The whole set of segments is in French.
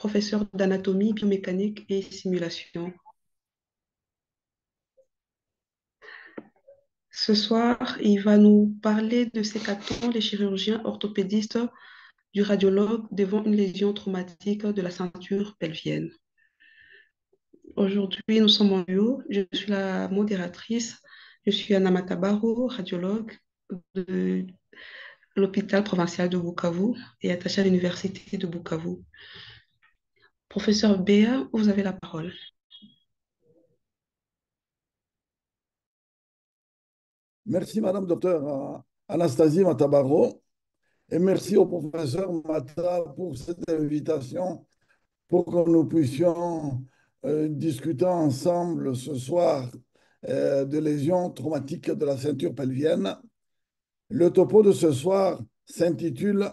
professeur d'anatomie, biomécanique et simulation. Ce soir, il va nous parler de ce qu'attendent les chirurgiens orthopédistes du radiologue devant une lésion traumatique de la ceinture pelvienne. Aujourd'hui, nous sommes en duo. Je suis la modératrice. Je suis Anna Matabaro, radiologue de l'hôpital provincial de Bukavu et attachée à l'université de Bukavu. Professeur Béa, vous avez la parole. Merci, Madame Docteur Anastasie Matabaro, et merci au professeur Mata pour cette invitation pour que nous puissions discuter ensemble ce soir de lésions traumatiques de la ceinture pelvienne. Le topo de ce soir s'intitule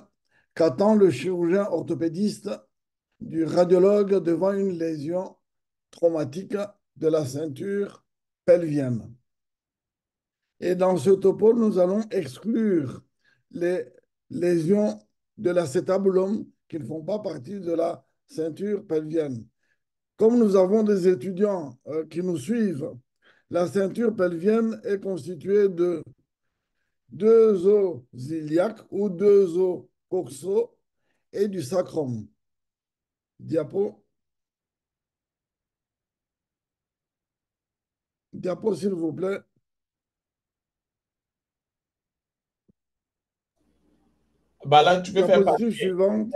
Qu'attend le chirurgien orthopédiste du radiologue devant une lésion traumatique de la ceinture pelvienne? Et dans ce topo, nous allons exclure les lésions de l'acétabulum qui ne font pas partie de la ceinture pelvienne. Comme nous avons des étudiants qui nous suivent, la ceinture pelvienne est constituée de deux os iliaques ou deux os coxaux et du sacrum. Diapo, diapo s'il vous plaît. Bah là, tu peux faire Diapositive partie. suivante.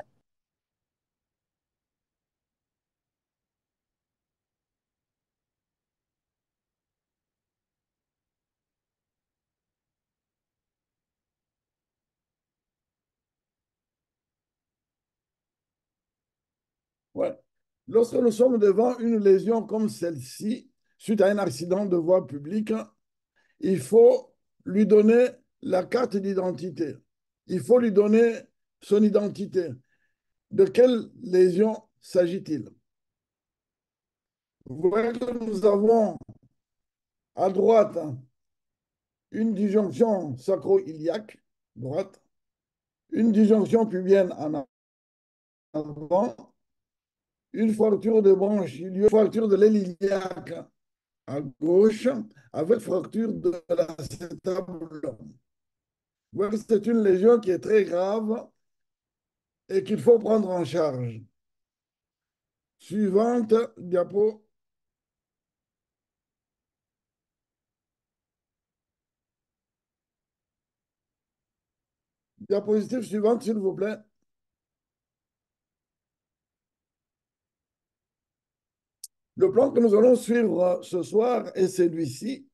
Ouais. Lorsque nous sommes devant une lésion comme celle-ci, suite à un accident de voie publique, il faut lui donner la carte d'identité. Il faut lui donner son identité. De quelle lésion s'agit-il? Vous voyez que nous avons à droite une disjonction sacro-iliaque, droite, une disjonction pubienne en avant, une fracture de branche ilioïde, fracture de l'aile iliaque à gauche, avec fracture de l'acétabulum. Vous voyez que c'est une lésion qui est très grave et qu'il faut prendre en charge. Suivante, diapo. Diapositive suivante, s'il vous plaît. Le plan que nous allons suivre ce soir est celui-ci.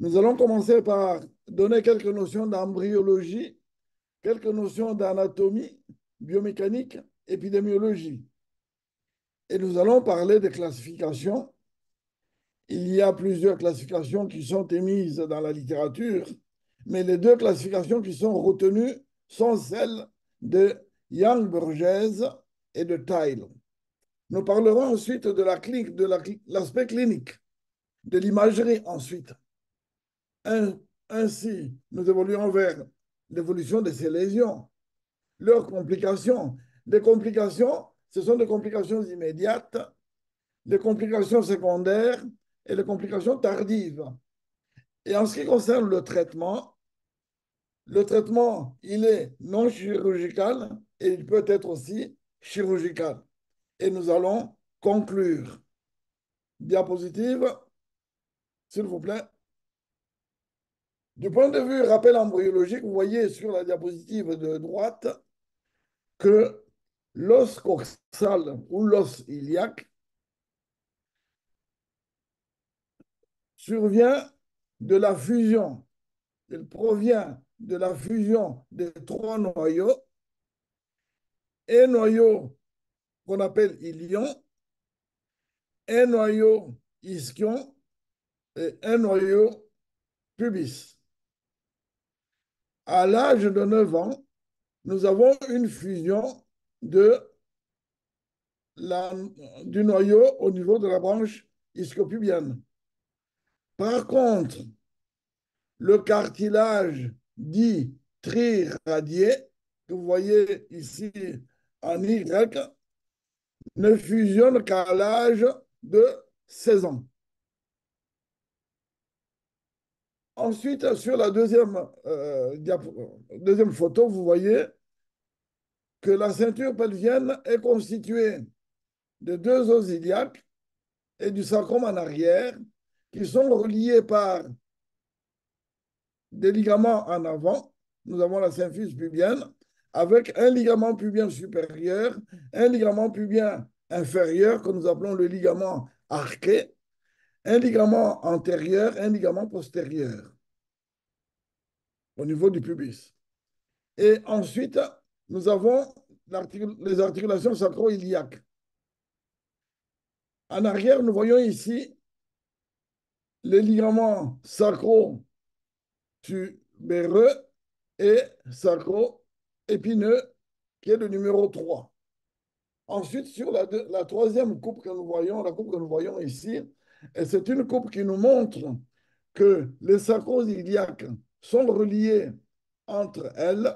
Nous allons commencer par donner quelques notions d'embryologie, quelques notions d'anatomie, biomécanique, épidémiologie. Et nous allons parler des classifications. Il y a plusieurs classifications qui sont émises dans la littérature, mais les deux classifications qui sont retenues sont celles de Young-Burgess et de Tyle. Nous parlerons ensuite de la clinique, de l'aspect clinique, de l'imagerie ensuite. Ainsi, nous évoluons vers l'évolution de ces lésions, leurs complications. Les complications, ce sont des complications immédiates, des complications secondaires et les complications tardives. Et en ce qui concerne le traitement, il est non chirurgical et il peut être aussi chirurgical. Et nous allons conclure. Diapositive, s'il vous plaît. Du point de vue rappel embryologique, vous voyez sur la diapositive de droite que l'os coxal ou l'os iliaque survient de la fusion. Il provient de la fusion des trois noyaux, un noyau qu'on appelle ilion, un noyau ischion et un noyau pubis. À l'âge de 9 ans, nous avons une fusion de du noyau au niveau de la branche ischiopubienne. Par contre, le cartilage dit triradié, que vous voyez ici en Y, ne fusionnent qu'à l'âge de 16 ans. Ensuite, sur la deuxième photo, vous voyez que la ceinture pelvienne est constituée de deux os iliaques et du sacrum en arrière qui sont reliés par des ligaments en avant. Nous avons la symphyse pubienne avec un ligament pubien supérieur, un ligament pubien inférieur que nous appelons le ligament arqué, un ligament antérieur, un ligament postérieur au niveau du pubis. Et ensuite, nous avons les articulations sacro-iliaques. En arrière, nous voyons ici les ligaments sacro-tubéreux et sacro-épineux, qui est le numéro 3. Ensuite, sur la troisième coupe que nous voyons, la coupe que nous voyons ici, et c'est une coupe qui nous montre que les sacro-iliaques sont reliés entre elles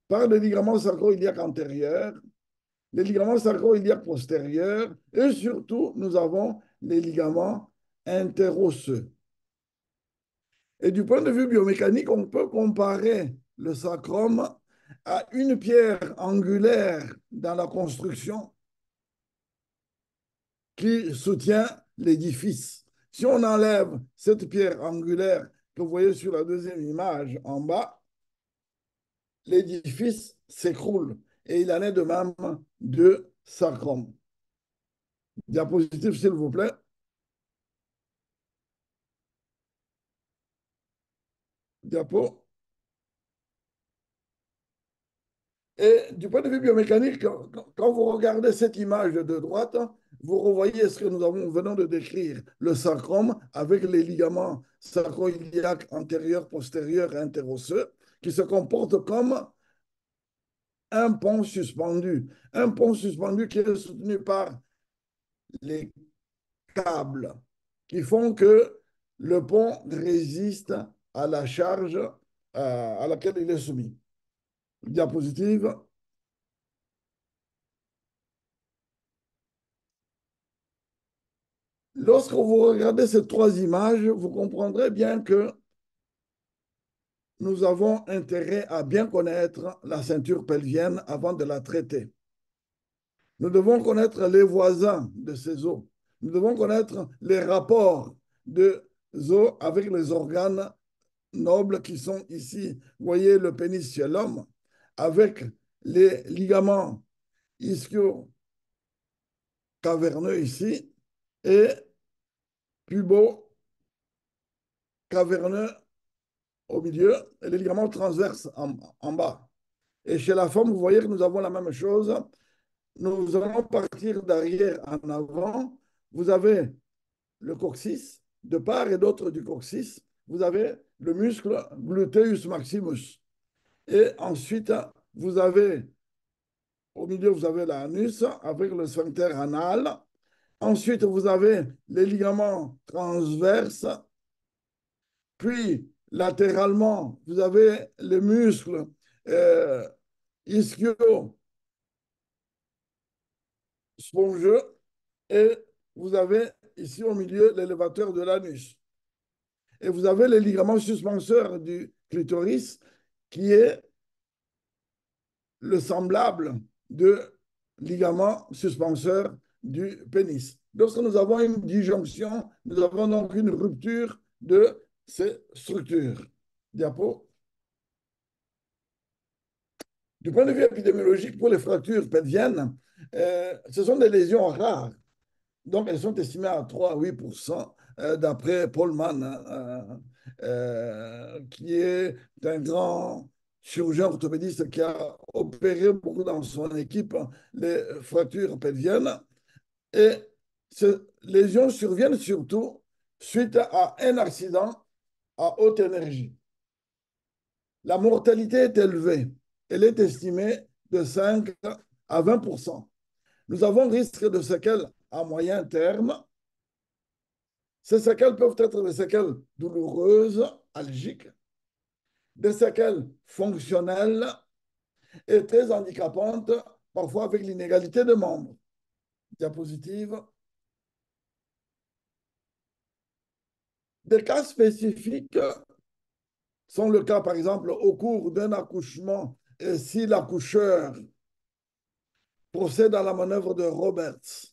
par les ligaments sacro-iliaques antérieurs, les ligaments sacro-iliaques postérieurs, et surtout, nous avons les ligaments interosseux. Et du point de vue biomécanique, on peut comparer le sacrum à une pierre angulaire dans la construction qui soutient l'édifice. Si on enlève cette pierre angulaire que vous voyez sur la deuxième image en bas, l'édifice s'écroule. Et il en est de même de sacrum. Diapositive, s'il vous plaît. Diapo. Et du point de vue biomécanique, quand vous regardez cette image de droite, vous revoyez ce que venons de décrire, le sacrum avec les ligaments sacro-iliaques antérieurs, postérieurs et interosseux, qui se comportent comme un pont suspendu. Un pont suspendu qui est soutenu par les câbles qui font que le pont résiste à la charge à laquelle il est soumis. Diapositive. Lorsque vous regardez ces trois images, vous comprendrez bien que nous avons intérêt à bien connaître la ceinture pelvienne avant de la traiter. Nous devons connaître les voisins de ces os. Nous devons connaître les rapports des os avec les organes nobles qui sont ici. Vous voyez le pénis chez l'homme avec les ligaments ischio-caverneux ici et pubo-caverneux au milieu et les ligaments transverses en bas. Et chez la femme, vous voyez que nous avons la même chose. Nous allons partir d'arrière en avant. Vous avez le coccyx, de part et d'autre du coccyx, vous avez le muscle gluteus maximus. Et ensuite, vous avez, au milieu, vous avez l'anus avec le sphincter anal. Ensuite, vous avez les ligaments transverses. Puis, latéralement, vous avez les muscles ischio-spongeux. Et vous avez ici au milieu l'élévateur de l'anus. Et vous avez les ligaments suspenseurs du clitoris qui est le semblable de ligament suspenseur du pénis. Lorsque nous avons une disjonction, nous avons donc une rupture de ces structures. Diapo. Du point de vue épidémiologique, pour les fractures pelviennes, ce sont des lésions rares. Donc, elles sont estimées à 3 à 8% d'après Paul Mann, qui est un grand chirurgien orthopédiste qui a opéré beaucoup dans son équipe les fractures pelviennes. Et ces lésions surviennent surtout suite à un accident à haute énergie. La mortalité est élevée. Elle est estimée de 5 à 20%. Nous avons risque de séquelles à moyen terme. Ces séquelles peuvent être des séquelles douloureuses, algiques, des séquelles fonctionnelles et très handicapantes, parfois avec l'inégalité de membres. Diapositive. Des cas spécifiques sont le cas, par exemple, au cours d'un accouchement, et si l'accoucheur procède à la manœuvre de Roberts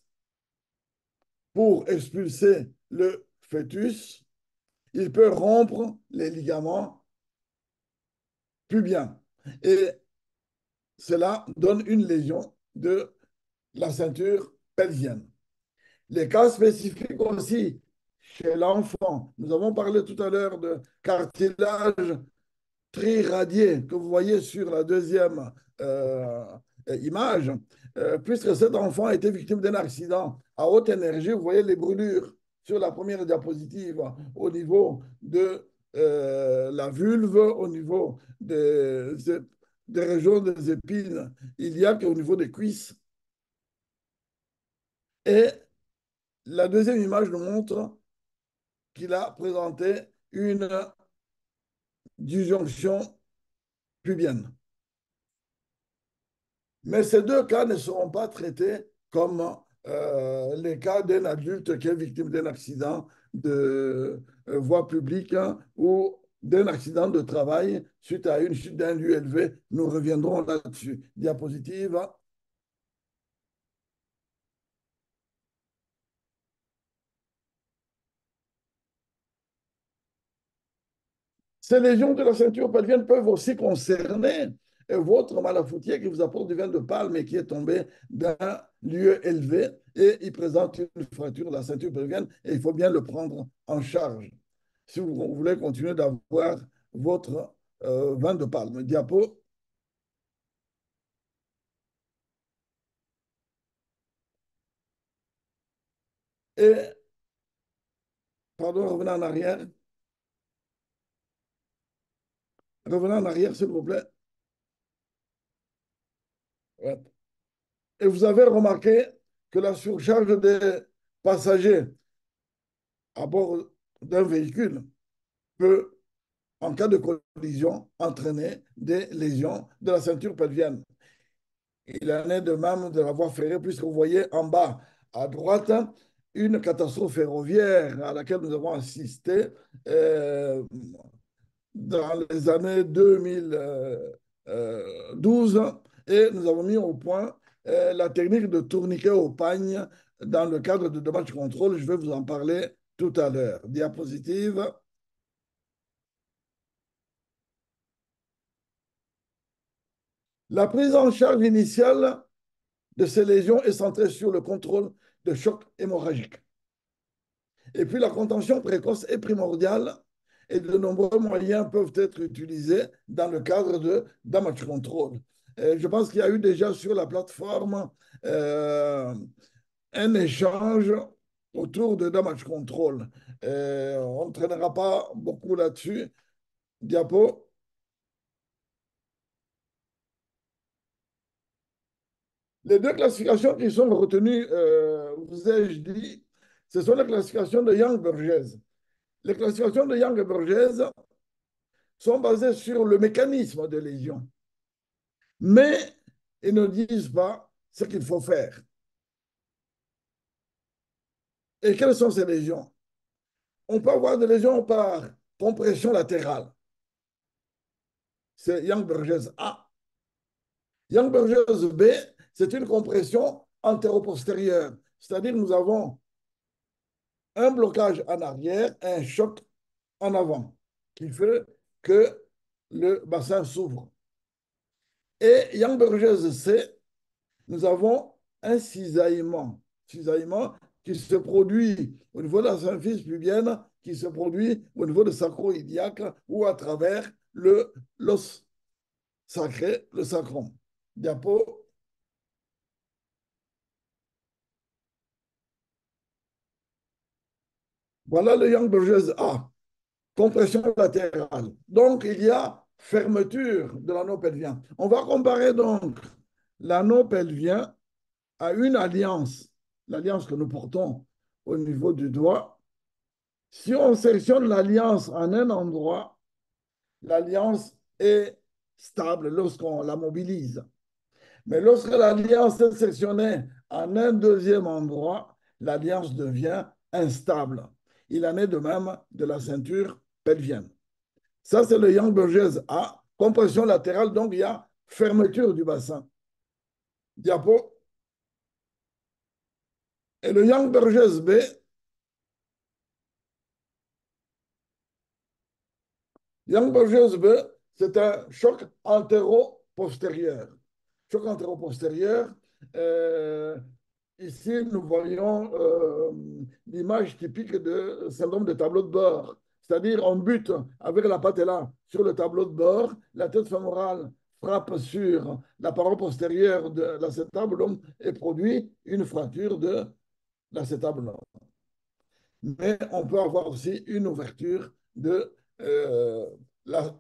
pour expulser le fœtus, il peut rompre les ligaments pubiens. Et cela donne une lésion de la ceinture pelvienne. Les cas spécifiques aussi chez l'enfant. Nous avons parlé tout à l'heure de cartilage triradié que vous voyez sur la deuxième image. Puisque cet enfant a été victime d'un accident à haute énergie, vous voyez les brûlures sur la première diapositive au niveau de la vulve, au niveau des régions des épines, il y a qu'au niveau des cuisses. Et la deuxième image nous montre qu'il a présenté une disjonction pubienne. Mais ces deux cas ne seront pas traités comme les cas d'un adulte qui est victime d'un accident de voie publique, hein, ou d'un accident de travail suite à une chute d'un lieu élevé. Nous reviendrons là-dessus. Diapositive. Ces lésions de la ceinture pelvienne peuvent aussi concerner votre malafoutier qui vous apporte du vin de palme et qui est tombé d'un lieu élevé et il présente une fracture de la ceinture pelvienne et il faut bien le prendre en charge si vous voulez continuer d'avoir votre vin de palme. Diapo. Et, pardon, revenez en arrière. Revenez en arrière, s'il vous plaît. Ouais. Et vous avez remarqué que la surcharge des passagers à bord d'un véhicule peut, en cas de collision, entraîner des lésions de la ceinture pelvienne. Il en est de même de la voie ferrée, puisque vous voyez en bas à droite une catastrophe ferroviaire à laquelle nous avons assisté dans les années 2012 et nous avons mis au point la technique de tourniquet au pagne dans le cadre de damage control. Je vais vous en parler tout à l'heure. Diapositive. La prise en charge initiale de ces lésions est centrée sur le contrôle de choc hémorragique. Et puis la contention précoce est primordiale et de nombreux moyens peuvent être utilisés dans le cadre de damage control. Je pense qu'il y a eu déjà sur la plateforme un échange autour de damage control. On ne traînera pas beaucoup là-dessus. Diapo. Les deux classifications qui sont retenues, vous ai-je dit, ce sont les classifications de Young-Burgess. Les classifications de Young et Burgess sont basées sur le mécanisme de lésion, mais ils ne disent pas ce qu'il faut faire. Et quelles sont ces lésions? On peut avoir des lésions par compression latérale. C'est Young-Burgess A. Young-Burgess B, c'est une compression antéro-postérieure. C'est-à-dire nous avons un blocage en arrière et un choc en avant qui fait que le bassin s'ouvre. Et Young-Burgess C, nous avons un cisaillement qui se produit au niveau de la symphyse pubienne, qui se produit au niveau de sacro-iliaque ou à travers l'os sacré, le sacrum. Diapo. Voilà le Young-Burgess A, compression latérale. Donc, il y a fermeture de l'anneau pelvien. On va comparer donc l'anneau pelvien à une alliance, l'alliance que nous portons au niveau du doigt. Si on sélectionne l'alliance en un endroit, l'alliance est stable lorsqu'on la mobilise. Mais lorsque l'alliance est sélectionnée en un deuxième endroit, l'alliance devient instable. Il en est de même de la ceinture pelvienne. Ça, c'est le Young-Burgess A. Compression latérale, donc il y a fermeture du bassin. Diapo. Et le Young-Burgess B, Young-Burgess B, c'est un choc antéro-postérieur. Choc antéro-postérieur, euh, ici, nous voyons l'image typique de syndrome de tableau de bord. C'est-à-dire, on bute avec la patella sur le tableau de bord, la tête fémorale frappe sur la paroi postérieure de l'acétabulum et produit une fracture de l'acétabulum. Mais on peut avoir aussi une ouverture de la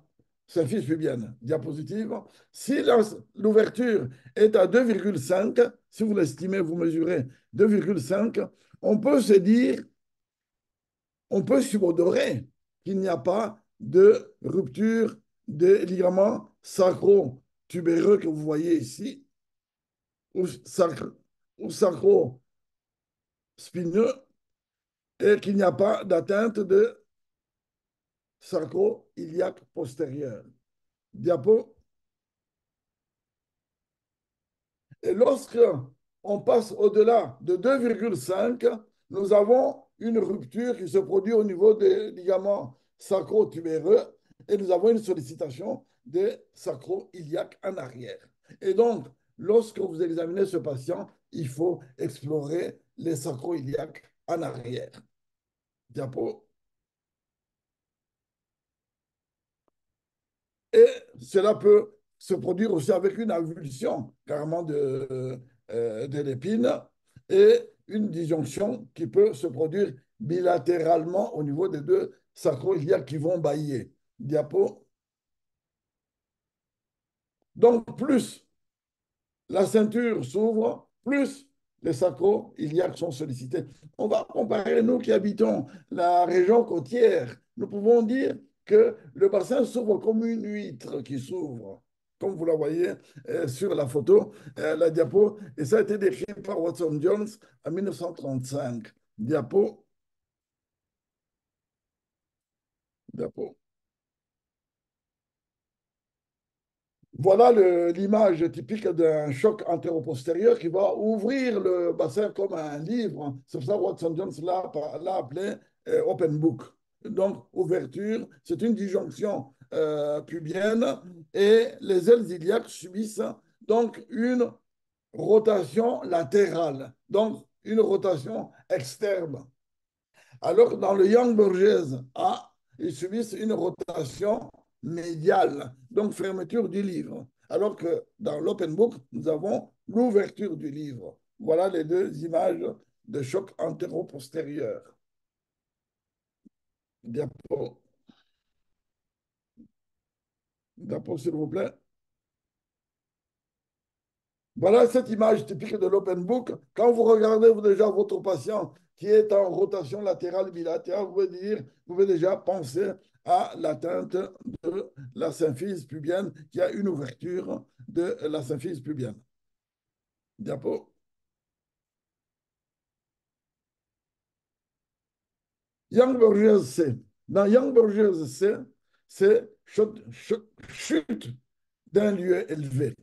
symphyse pubienne. Diapositive. Si l'ouverture est à 2,5, si vous l'estimez, vous mesurez 2,5, on peut se dire, on peut subodorer qu'il n'y a pas de rupture des ligaments sacro-tubéreux que vous voyez ici, ou sacro-spineux, et qu'il n'y a pas d'atteinte de sacro-iliaque postérieur. Diapo. Et lorsque on passe au-delà de 2,5, nous avons une rupture qui se produit au niveau des ligaments sacro-tubéreux et nous avons une sollicitation des sacro-iliaques en arrière. Et donc, lorsque vous examinez ce patient, il faut explorer les sacro-iliaques en arrière. Diapo. Et cela peut se produire aussi avec une avulsion carrément de l'épine et une disjonction qui peut se produire bilatéralement au niveau des deux sacro-iliaques qui vont bailler. Diapo. Donc, plus la ceinture s'ouvre, plus les sacro-iliaques sont sollicités. On va comparer, nous qui habitons la région côtière, nous pouvons dire que le bassin s'ouvre comme une huître qui s'ouvre, comme vous la voyez sur la photo, la diapo, et ça a été décrit par Watson Jones en 1935. Diapo. Diapo. Voilà l'image typique d'un choc antéro-postérieur qui va ouvrir le bassin comme un livre. C'est pour ça que Watson Jones l'a appelé open book. Donc, ouverture, c'est une disjonction pubienne et les ailes iliaques subissent donc une rotation latérale, donc une rotation externe. Alors que dans le Young-Burgess A, ils subissent une rotation médiale, donc fermeture du livre. Alors que dans l'Open Book, nous avons l'ouverture du livre. Voilà les deux images de choc antéro-postérieur. Diapo. Diapo, s'il vous plaît. Voilà cette image typique de l'open book. Quand vous regardez vous, déjà votre patient qui est en rotation latérale bilatérale, vous pouvez déjà penser à l'atteinte de la symphyse pubienne, qui a une ouverture de la symphyse pubienne. Diapo. Young-Burgess C. Dans Young-Burgess C, c'est chute d'un lieu élevé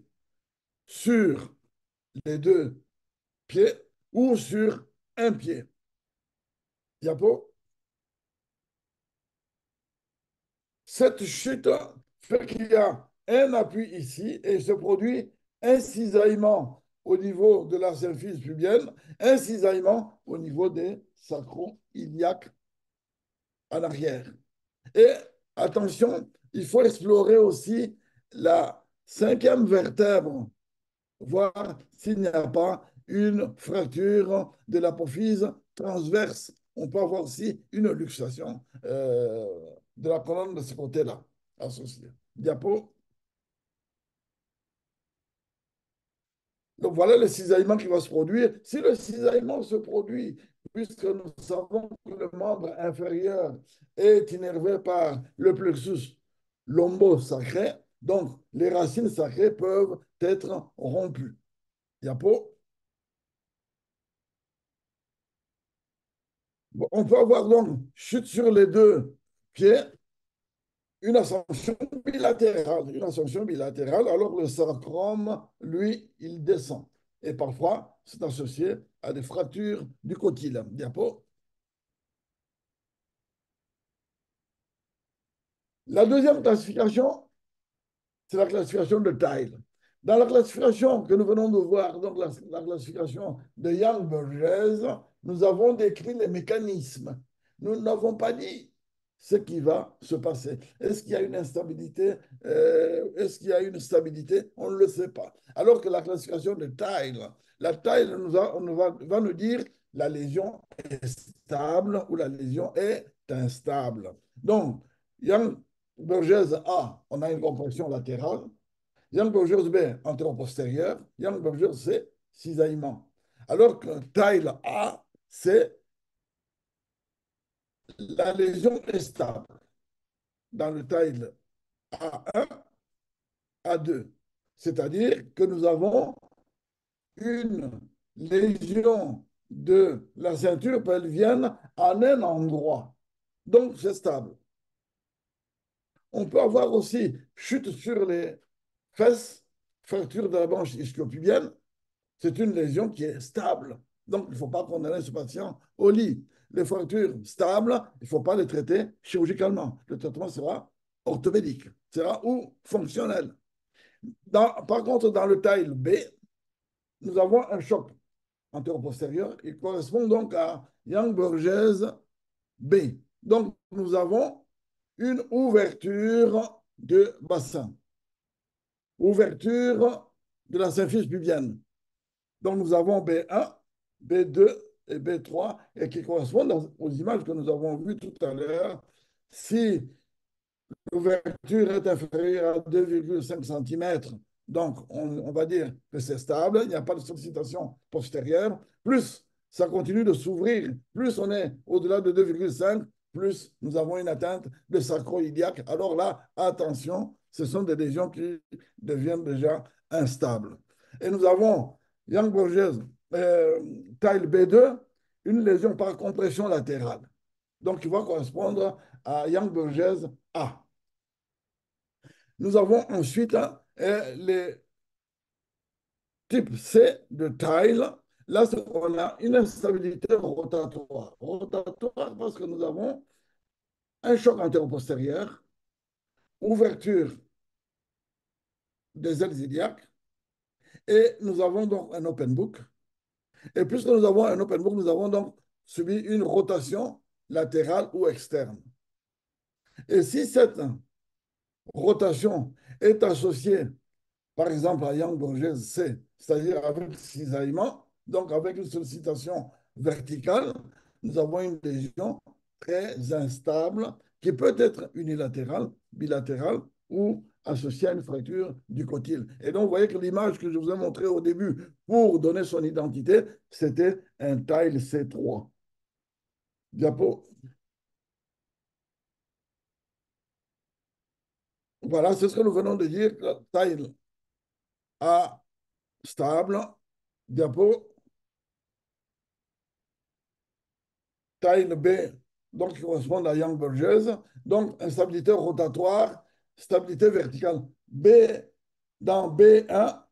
sur les deux pieds ou sur un pied. Diapo. Cette chute fait qu'il y a un appui ici et il se produit un cisaillement au niveau de la symphyse pubienne, un cisaillement au niveau des sacro-iliaques en arrière. Et attention, il faut explorer aussi la cinquième vertèbre, voir s'il n'y a pas une fracture de l'apophyse transverse. On peut avoir aussi une luxation de la colonne de ce côté-là associée. Diapo. Donc voilà le cisaillement qui va se produire. Si le cisaillement se produit, puisque nous savons que le membre inférieur est innervé par le plexus lombo-sacré, donc les racines sacrées peuvent être rompues. Diapo. On peut avoir donc chute sur les deux pieds, une ascension bilatérale. Une ascension bilatérale, alors le sacrum, lui, il descend. Et parfois, c'est associé à des fractures du cotyle. Diapo. La deuxième classification, c'est la classification de Tyle. Dans la classification que nous venons de voir, donc la classification de Young-Burgess, nous avons décrit les mécanismes. Nous n'avons pas dit ce qui va se passer. Est-ce qu'il y a une instabilité? Est-ce qu'il y a une stabilité? On ne le sait pas. Alors que la classification de Tyle, la Tyle va nous dire la lésion est stable ou la lésion est instable. Donc, Young-Burgess A, on a une compression latérale. Young-Burgess B, antéro-postérieur. Young-Burgess C, cisaillement. Alors que Tyle A, c'est la lésion est stable. Dans le Tyle A1, A2. C'est-à-dire que nous avons une lésion de la ceinture pelvienne en un endroit. Donc, c'est stable. On peut avoir aussi chute sur les fesses, fracture de la branche ischio-pubienne. C'est une lésion qui est stable. Donc, il ne faut pas condamner ce patient au lit. Les fractures stables, il ne faut pas les traiter chirurgicalement. Le traitement sera orthopédique, sera ou fonctionnel. Par contre, dans le Tyle B, nous avons un choc antéro-postérieur. Il correspond donc à Young-Burgess B. Donc, nous avons une ouverture de bassin, ouverture de la symphyse pubienne. Donc, nous avons B1, B2 et B3, et qui correspondent aux images que nous avons vues tout à l'heure. Si l'ouverture est inférieure à 2,5 cm, donc on va dire que c'est stable, il n'y a pas de sollicitation postérieure. Plus ça continue de s'ouvrir, plus on est au-delà de 2,5, plus nous avons une atteinte de sacro-iliaque. Alors là, attention, ce sont des lésions qui deviennent déjà instables. Et nous avons Young-Burgess Tyle B2, une lésion par compression latérale. Donc, il va correspondre à Young-Burgess A. Nous avons ensuite les types C de Tyle. Là, on a une instabilité rotatoire. Rotatoire parce que nous avons un choc antéro-postérieur, ouverture des ailes iliaques, et nous avons donc un open book. Et puisque nous avons un open book, nous avons donc subi une rotation latérale ou externe. Et si cette rotation est associée, par exemple, à Young-Burgess C, c'est-à-dire avec cisaillement, donc avec une sollicitation verticale, nous avons une lésion très instable qui peut être unilatérale, bilatérale ou associée à une fracture du cotyle. Et donc, vous voyez que l'image que je vous ai montrée au début pour donner son identité, c'était un Tyle C3. Diapo. Voilà, c'est ce que nous venons de dire. Tyle A stable. Diapo. Tyle B, donc qui correspond à Young-Burgess. Donc, instabilité rotatoire, stabilité verticale. B, dans B1,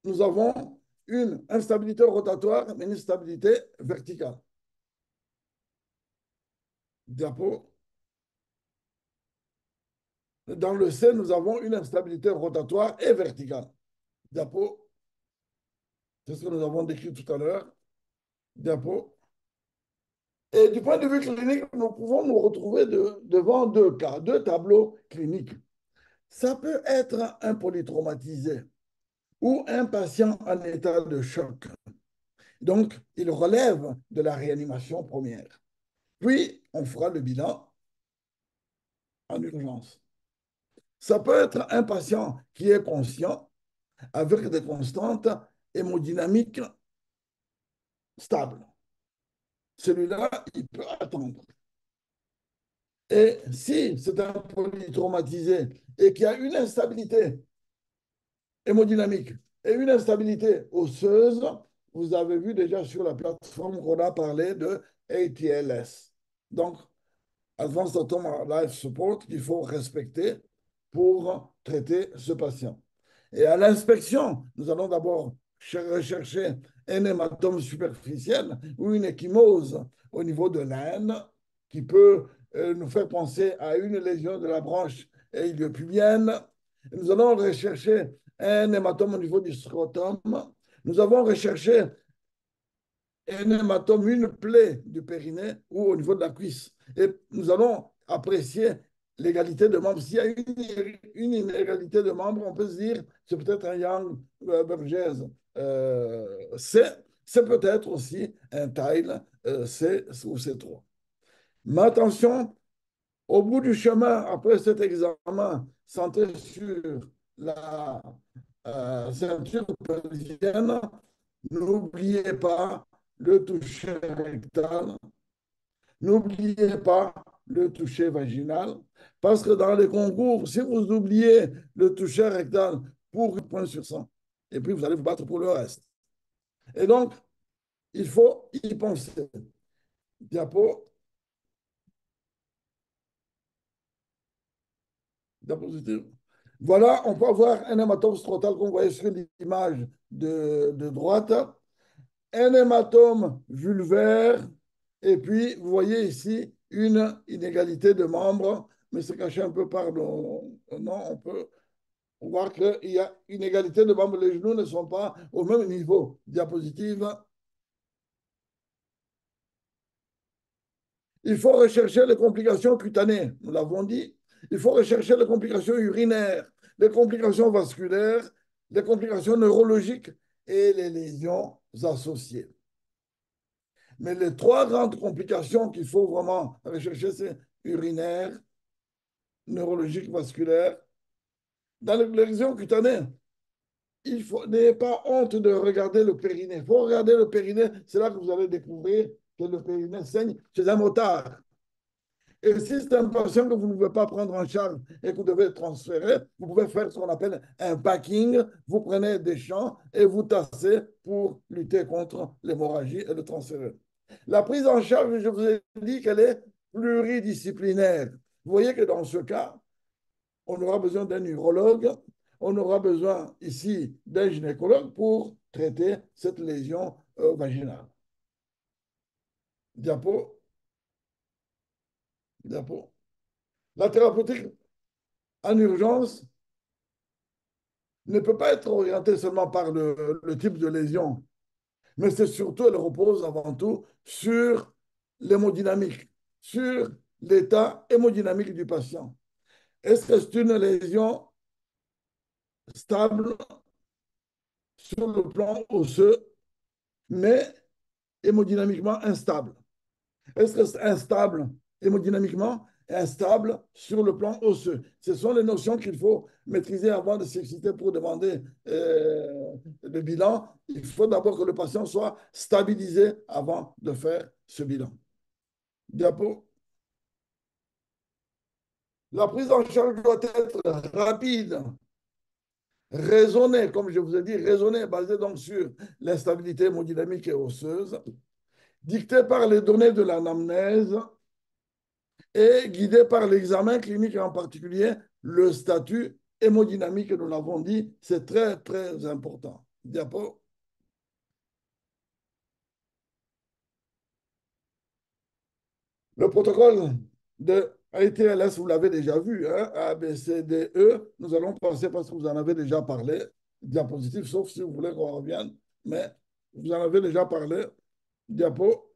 nous avons une instabilité rotatoire, mais une stabilité verticale. Diapo. Dans le C, nous avons une instabilité rotatoire et verticale. Diapo. C'est ce que nous avons décrit tout à l'heure. Diapo. Et du point de vue clinique, nous pouvons nous retrouver devant deux cas, deux tableaux cliniques. Ça peut être un polytraumatisé ou un patient en état de choc. Donc, il relève de la réanimation première. Puis, on fera le bilan en urgence. Ça peut être un patient qui est conscient avec des constantes hémodynamiques stables. Celui-là, il peut attendre. Et si c'est un polytraumatisé et qu'il y a une instabilité hémodynamique et une instabilité osseuse, vous avez vu déjà sur la plateforme qu'on a parlé de ATLS. Donc, Advanced Atom Life Support qu'il faut respecter pour traiter ce patient. Et à l'inspection, nous allons d'abord rechercher un hématome superficiel ou une ecchymose au niveau de l'aine qui peut nous faire penser à une lésion de la branche iliopubienne. Nous allons rechercher un hématome au niveau du scrotum. Nous avons recherché un hématome, une plaie du périnée ou au niveau de la cuisse. Et nous allons apprécier l'égalité de membres. S'il y a une inégalité de membres, on peut se dire c'est peut-être un Young-Burgess C, c'est peut-être aussi un Tile C ou C3. Mais attention, au bout du chemin, après cet examen centré sur la ceinture pelvienne, n'oubliez pas le toucher rectal, n'oubliez pas le toucher vaginal, parce que dans les concours, si vous oubliez le toucher rectal pour 1 point sur 100, et puis vous allez vous battre pour le reste. Et donc, il faut y penser. Diapo. Diapositive. Voilà, on peut avoir un hématome scrotal qu'on voyait sur l'image de droite, un hématome vulvaire, et puis vous voyez ici une inégalité de membres, mais c'est caché un peu par le nom. On peut voir qu'il y a une égalité de membres, les genoux ne sont pas au même niveau. Diapositive. Il faut rechercher les complications cutanées, nous l'avons dit. Il faut rechercher les complications urinaires, les complications vasculaires, les complications neurologiques et les lésions associées. Mais les 3 grandes complications qu'il faut vraiment rechercher, c'est urinaire, neurologique, vasculaire. Dans les lésions cutanées, n'ayez pas honte de regarder le périnée. Il faut regarder le périnée, c'est là que vous allez découvrir que le périnée saigne chez un motard. Et si c'est un patient que vous ne pouvez pas prendre en charge et que vous devez transférer, vous pouvez faire ce qu'on appelle un packing. Vous prenez des champs et vous tassez pour lutter contre l'hémorragie et le transférer. La prise en charge, je vous ai dit qu'elle est pluridisciplinaire. Vous voyez que dans ce cas, on aura besoin d'un urologue, on aura besoin ici d'un gynécologue pour traiter cette lésion vaginale. Diapo. Diapo. La thérapeutique en urgence ne peut pas être orientée seulement par le type de lésion, mais c'est surtout, elle repose avant tout sur l'hémodynamique, sur l'état hémodynamique du patient. Est-ce que c'est une lésion stable sur le plan osseux, mais hémodynamiquement instable? Est-ce que c'est instable hémodynamiquement et instable sur le plan osseux? Ce sont les notions qu'il faut maîtriser avant de s'exciter pour demander le bilan. Il faut d'abord que le patient soit stabilisé avant de faire ce bilan. Diapo. La prise en charge doit être rapide, raisonnée, comme je vous ai dit, raisonnée, basée donc sur l'instabilité hémodynamique et osseuse, dictée par les données de l'anamnèse et guidée par l'examen clinique et en particulier le statut hémodynamique, nous l'avons dit, c'est très, très important. Diapo. Le protocole de ATLS, vous l'avez déjà vu, hein, A, B, C, D, E. Nous allons passer parce que vous en avez déjà parlé. Diapositive, sauf si vous voulez qu'on revienne, mais vous en avez déjà parlé. Diapo.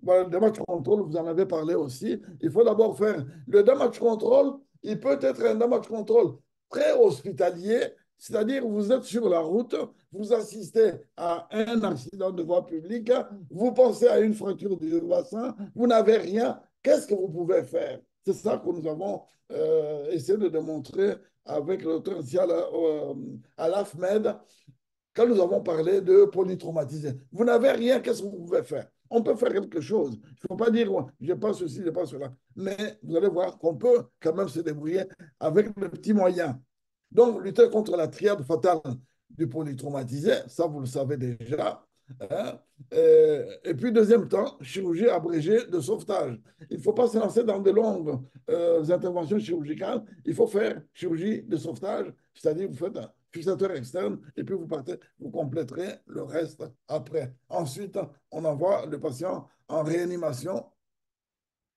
Voilà, le damage control, vous en avez parlé aussi. Il faut d'abord faire le damage control. Il peut être un damage control très hospitalier, c'est-à-dire vous êtes sur la route, vous assistez à un accident de voie publique, vous pensez à une fracture du bassin, vous n'avez rien. Qu'est-ce que vous pouvez faire? C'est ça que nous avons essayé de démontrer avec le docteur à l'AFMED quand nous avons parlé de polytraumatisés. Vous n'avez rien, qu'est-ce que vous pouvez faire? On peut faire quelque chose. Il ne faut pas dire, ouais, je n'ai pas ceci, je n'ai pas cela. Mais vous allez voir qu'on peut quand même se débrouiller avec le petit moyen. Donc, lutter contre la triade fatale du polytraumatisé, ça vous le savez déjà. Hein. Et puis, deuxième temps, chirurgie abrégée de sauvetage. Il ne faut pas se lancer dans de longues interventions chirurgicales. Il faut faire chirurgie de sauvetage, c'est-à-dire vous faites un fixateur externe et puis vous partez, vous compléterez le reste après. Ensuite, on envoie le patient en réanimation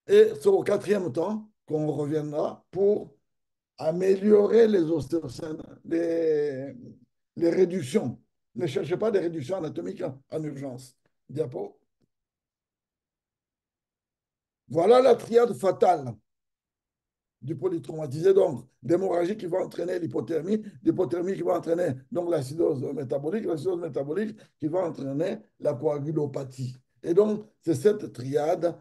et c'est au quatrième temps qu'on reviendra pour améliorer les ostéocènes, les réductions. Ne cherchez pas des réductions anatomiques en urgence. Diapo. Voilà la triade fatale du polytraumatisé, donc l'hémorragie qui va entraîner l'hypothermie qui va entraîner donc l'acidose métabolique qui va entraîner la coagulopathie. Et donc, c'est cette triade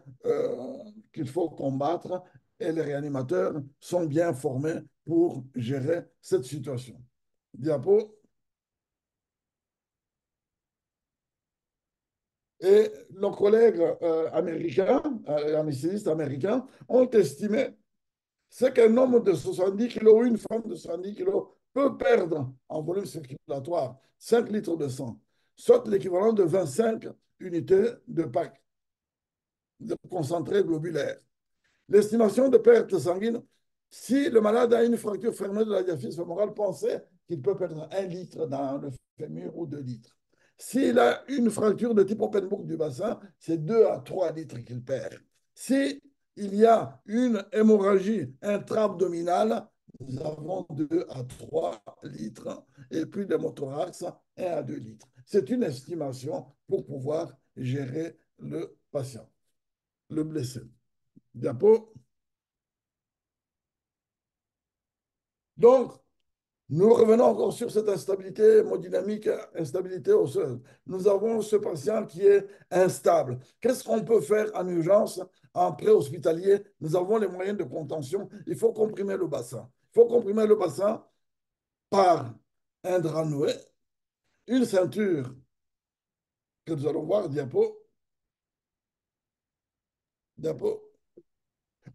qu'il faut combattre et les réanimateurs sont bien formés pour gérer cette situation. Diapo. Et nos collègues américains, anesthésistes américains, ont estimé ce qu'un homme de 70 kilos ou une femme de 70 kilos peut perdre en volume circulatoire, 5 litres de sang, soit l'équivalent de 25 unités de PAC, de concentré globulaire. L'estimation de perte sanguine, si le malade a une fracture fermée de la diaphyse fémorale, pensez qu'il peut perdre 1 litre dans le fémur ou 2 litres. S'il a une fracture de type open book du bassin, c'est 2 à 3 litres qu'il perd. Si il y a une hémorragie intra-abdominale, nous avons 2 à 3 litres et puis d'hémothorax, 1 à 2 litres. C'est une estimation pour pouvoir gérer le patient, le blessé. Diapo. Donc, nous revenons encore sur cette instabilité hémodynamique, instabilité osseuse. Nous avons ce patient qui est instable. Qu'est-ce qu'on peut faire en urgence, en préhospitalier? Nous avons les moyens de contention. Il faut comprimer le bassin. Il faut comprimer le bassin par un drap noué, une ceinture que nous allons voir, diapo. Diapo.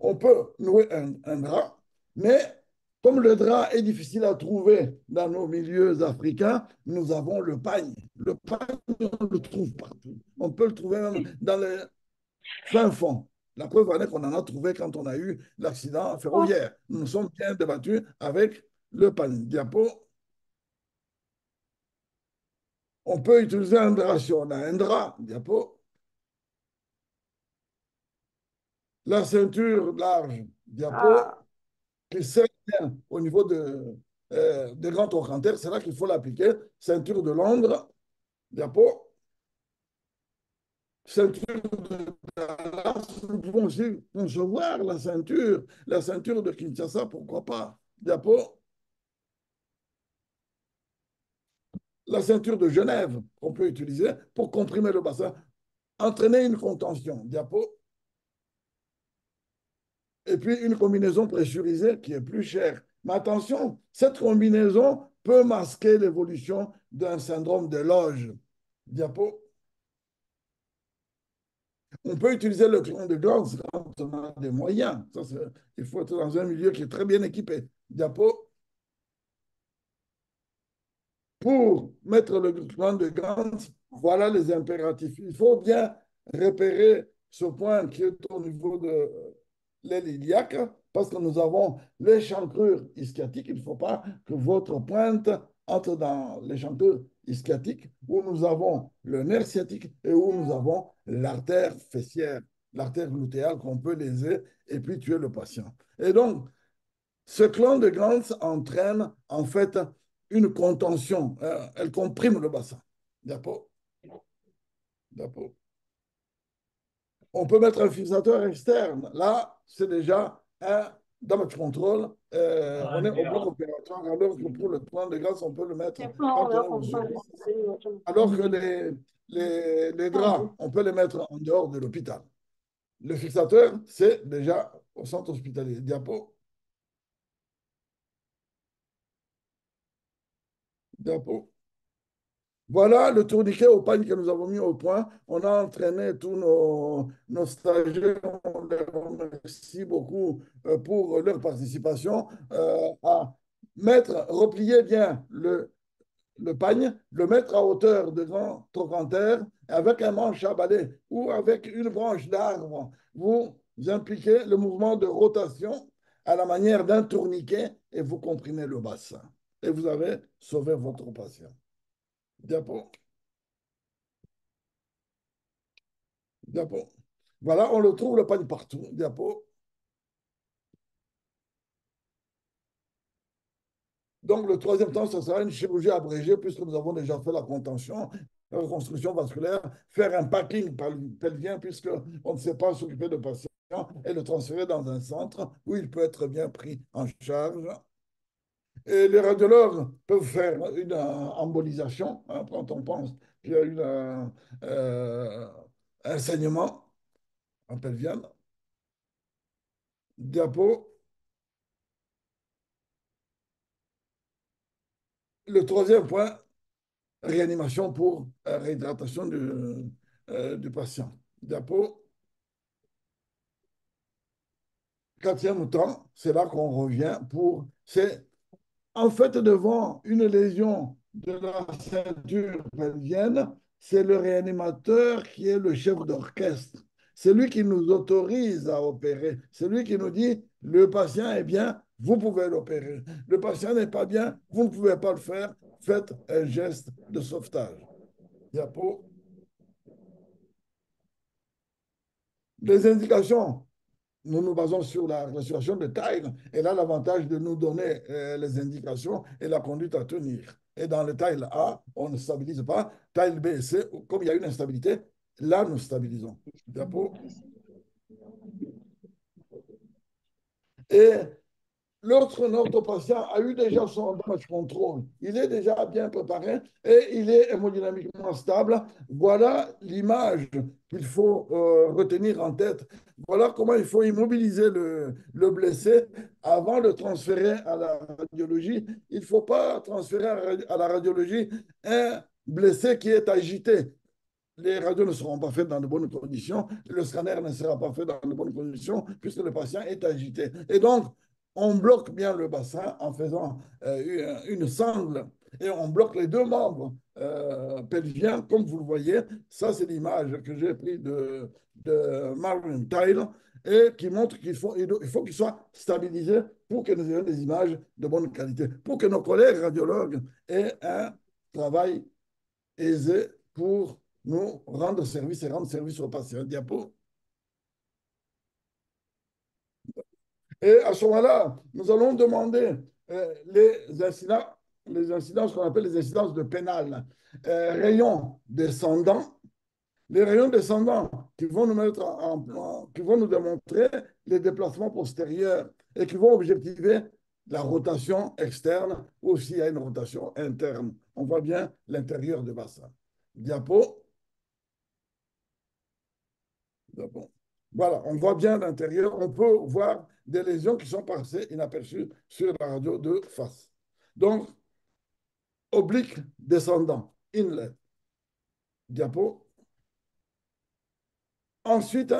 On peut nouer un drap, mais comme le drap est difficile à trouver dans nos milieux africains, nous avons le pagne. Le pagne, on le trouve partout. On peut le trouver même dans les fins fonds. La preuve en est qu'on en a trouvé quand on a eu l'accident ferroviaire. Nous nous sommes bien débattus avec le pagne. Diapo. On peut utiliser un drap si on a un drap. Diapo. La ceinture large. Diapo. Qui sert bien au niveau des grands trochantères, c'est là qu'il faut l'appliquer. Ceinture de Londres, diapo. Ceinture de Dallas, nous pouvons aussi concevoir la ceinture de Kinshasa, pourquoi pas. Diapo. La ceinture de Genève qu'on peut utiliser pour comprimer le bassin, entraîner une contention. Diapo. Et puis une combinaison pressurisée qui est plus chère. Mais attention, cette combinaison peut masquer l'évolution d'un syndrome de loge. Diapo. On peut utiliser le clone de Gauss quand on a des moyens. Ça, il faut être dans un milieu qui est très bien équipé. Diapo. Pour mettre le clone de Gauss, voilà les impératifs. Il faut bien repérer ce point qui est au niveau de l'aile iliaque, parce que nous avons l'échancrure ischiatique. Il ne faut pas que votre pointe entre dans l'échancrure ischiatique, où nous avons le nerf sciatique et où nous avons l'artère fessière, l'artère glutéale qu'on peut léser et puis tuer le patient. Et donc, ce clone de Grants entraîne en fait une contention. Elle comprime le bassin. Diapo. Diapo. On peut mettre un fixateur externe. Là, c'est déjà un damage control. On est au bloc opératoire, alors que pour le point de grâce, on peut le mettre quand on est aux urgences. Alors que les draps, on peut les mettre en dehors de l'hôpital. Le fixateur, c'est déjà au centre hospitalier. Diapo. Diapo. Voilà le tourniquet au pagne que nous avons mis au point. On a entraîné tous nos stagiaires. On les remercie beaucoup pour leur participation à replier bien le pagne, le mettre à hauteur de grand trochanter avec un manche à balai ou avec une branche d'arbre. Vous impliquez le mouvement de rotation à la manière d'un tourniquet et vous comprimez le bassin. Et vous avez sauvé votre patient. Diapo. Diapo. Voilà, on le trouve le pagne partout. Diapo. Donc, le troisième temps, ce sera une chirurgie abrégée, puisque nous avons déjà fait la contention, la reconstruction vasculaire, faire un packing pelvien, puisqu'on ne sait pas s'occuper de patient, et le transférer dans un centre où il peut être bien pris en charge. Et les radiologues peuvent faire une embolisation, hein, quand on pense qu'il y a eu un saignement en pelvienne. Diapo. Le troisième point, réanimation pour réhydratation du patient. Diapo. Quatrième temps, c'est là qu'on revient pour... C'est en fait devant une lésion de la ceinture pelvienne, c'est le réanimateur qui est le chef d'orchestre. C'est lui qui nous autorise à opérer. C'est lui qui nous dit, le patient est bien, vous pouvez l'opérer. Le patient n'est pas bien, vous ne pouvez pas le faire. Faites un geste de sauvetage. Diapo. Les indications, nous nous basons sur la respiration de taille. Elle a l'avantage de nous donner les indications et la conduite à tenir. Et dans le taille A, on ne stabilise pas. Taille B et C, comme il y a une instabilité, là, nous stabilisons. Diapo. Et notre patient a eu déjà son damage control. Il est déjà bien préparé et il est hémodynamiquement stable. Voilà l'image qu'il faut retenir en tête. Voilà comment il faut immobiliser le blessé avant de transférer à la radiologie. Il ne faut pas transférer à la radiologie un blessé qui est agité. Les radios ne seront pas faites dans de bonnes conditions, le scanner ne sera pas fait dans de bonnes conditions puisque le patient est agité. Et donc, on bloque bien le bassin en faisant une sangle et on bloque les deux membres pelviens, comme vous le voyez. Ça, c'est l'image que j'ai prise de Marvin Tyle et qui montre il faut qu'il soit stabilisé pour que nous ayons des images de bonne qualité, pour que nos collègues radiologues aient un travail aisé pour nous rendre service et rendre service aux patients. Diapo. Et à ce moment-là, nous allons demander les incidents, ce qu'on appelle les incidences de pénal, rayons descendants, les rayons descendants qui vont nous mettre qui vont nous démontrer les déplacements postérieurs et qui vont objectiver la rotation externe ou s'il y a une rotation interne. On voit bien l'intérieur du bassin. Diapo. Bon. Voilà, on voit bien l'intérieur. On peut voir des lésions qui sont passées inaperçues sur la radio de face. Donc, oblique descendant, inlet, diapo. Ensuite,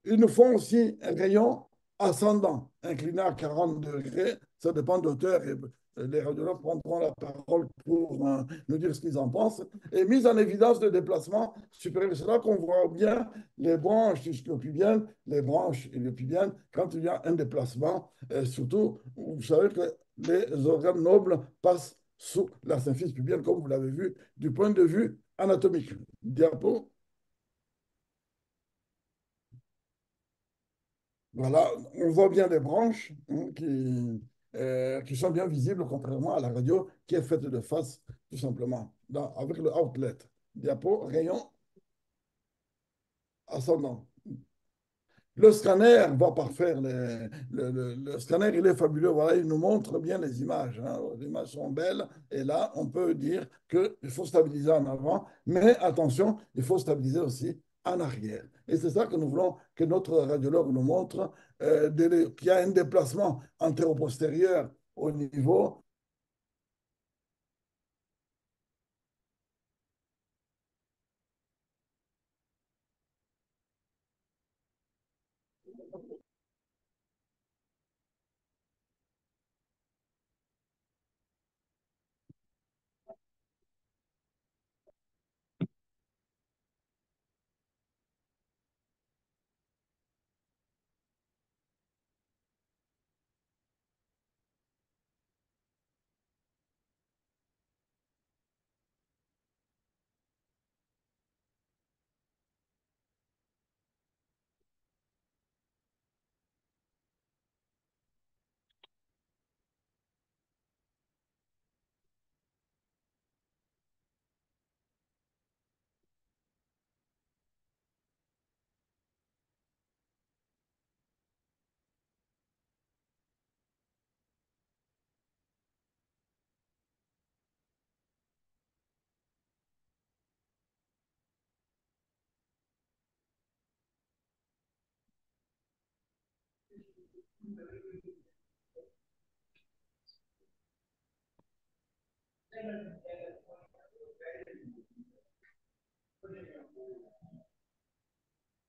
ils nous font aussi un rayon ascendant, incliné à 40 degrés. Ça dépend de l'auteur et les radiologues prendront la parole pour nous dire ce qu'ils en pensent. Et mise en évidence de déplacement supérieur. C'est là qu'on voit bien les branches ischiopubiennes, les branches iliopubiennes, quand il y a un déplacement. Et surtout, vous savez que les organes nobles passent sous la symphyse pubienne, comme vous l'avez vu, du point de vue anatomique. Diapo. Voilà, on voit bien les branches hein, qui sont bien visibles, contrairement à la radio qui est faite de face, tout simplement, avec le outlet. Diapo, rayon ascendant. Le scanner va parfaire le scanner, il est fabuleux. Voilà, il nous montre bien les images. Hein. Les images sont belles. Et là, on peut dire qu'il faut stabiliser en avant. Mais attention, il faut stabiliser aussi en arrière. Et c'est ça que nous voulons que notre radiologue nous montre, qu'il y a un déplacement antéro-postérieur au niveau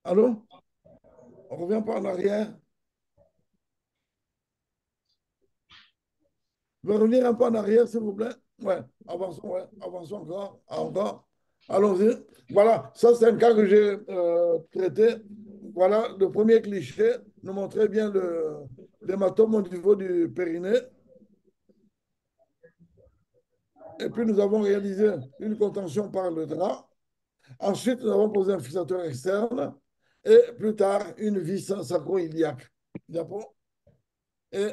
Allô? On revient pas en arrière? Vous pouvez revenir un peu en arrière, s'il vous plaît? Ouais, avançons encore, encore. Allons-y. Voilà, ça c'est un cas que j'ai traité. Voilà, le premier cliché nous montrait bien l'hématome au niveau du périnée. Et puis nous avons réalisé une contention par le drap. Ensuite, nous avons posé un fixateur externe et plus tard une vis sacro-iliaque. Diapo. Et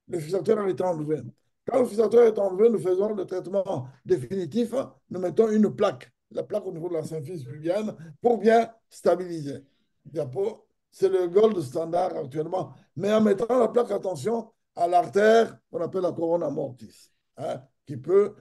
le fixateur a été enlevé. Quand le fixateur est enlevé, nous faisons le traitement définitif. Nous mettons une plaque, la plaque au niveau de la symphyse pubienne, pour bien stabiliser. Diapo, c'est le gold standard actuellement. Mais en mettant la plaque, attention à l'artère qu'on appelle la corona mortis, hein, qui peut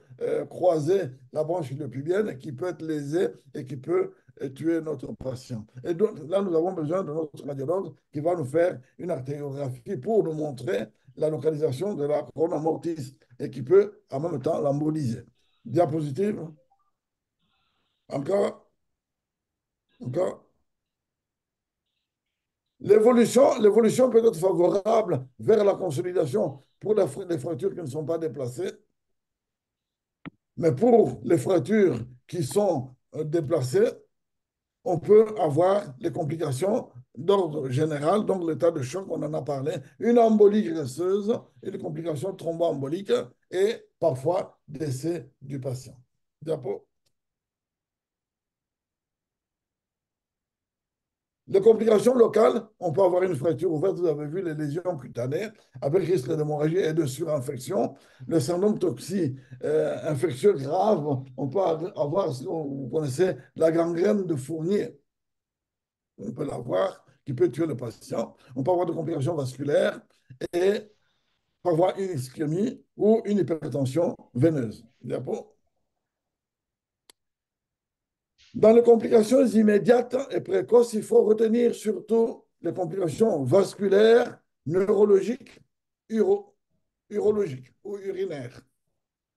croiser la branche pubienne, qui peut être lésée et qui peut tuer notre patient. Et donc là, nous avons besoin de notre radiologue qui va nous faire une artériographie pour nous montrer la localisation de la corona mortis et qui peut en même temps l'emboliser. Diapositive. Encore. Encore. L'évolution peut être favorable vers la consolidation pour les fractures qui ne sont pas déplacées, mais pour les fractures qui sont déplacées, on peut avoir des complications d'ordre général, donc l'état de choc, on en a parlé, une embolie graisseuse, une complication thromboembolique et parfois décès du patient. Diapo. Les complications locales, on peut avoir une fracture ouverte, vous avez vu les lésions cutanées avec risque d'hémorragie et de surinfection. Le syndrome toxique infectieux grave, on peut avoir, vous connaissez, la gangrène de Fournier. On peut l'avoir, qui peut tuer le patient. On peut avoir des complications vasculaires et avoir une ischémie ou une hypertension veineuse. Diapo. Dans les complications immédiates et précoces, il faut retenir surtout les complications vasculaires, neurologiques, urologiques ou urinaires.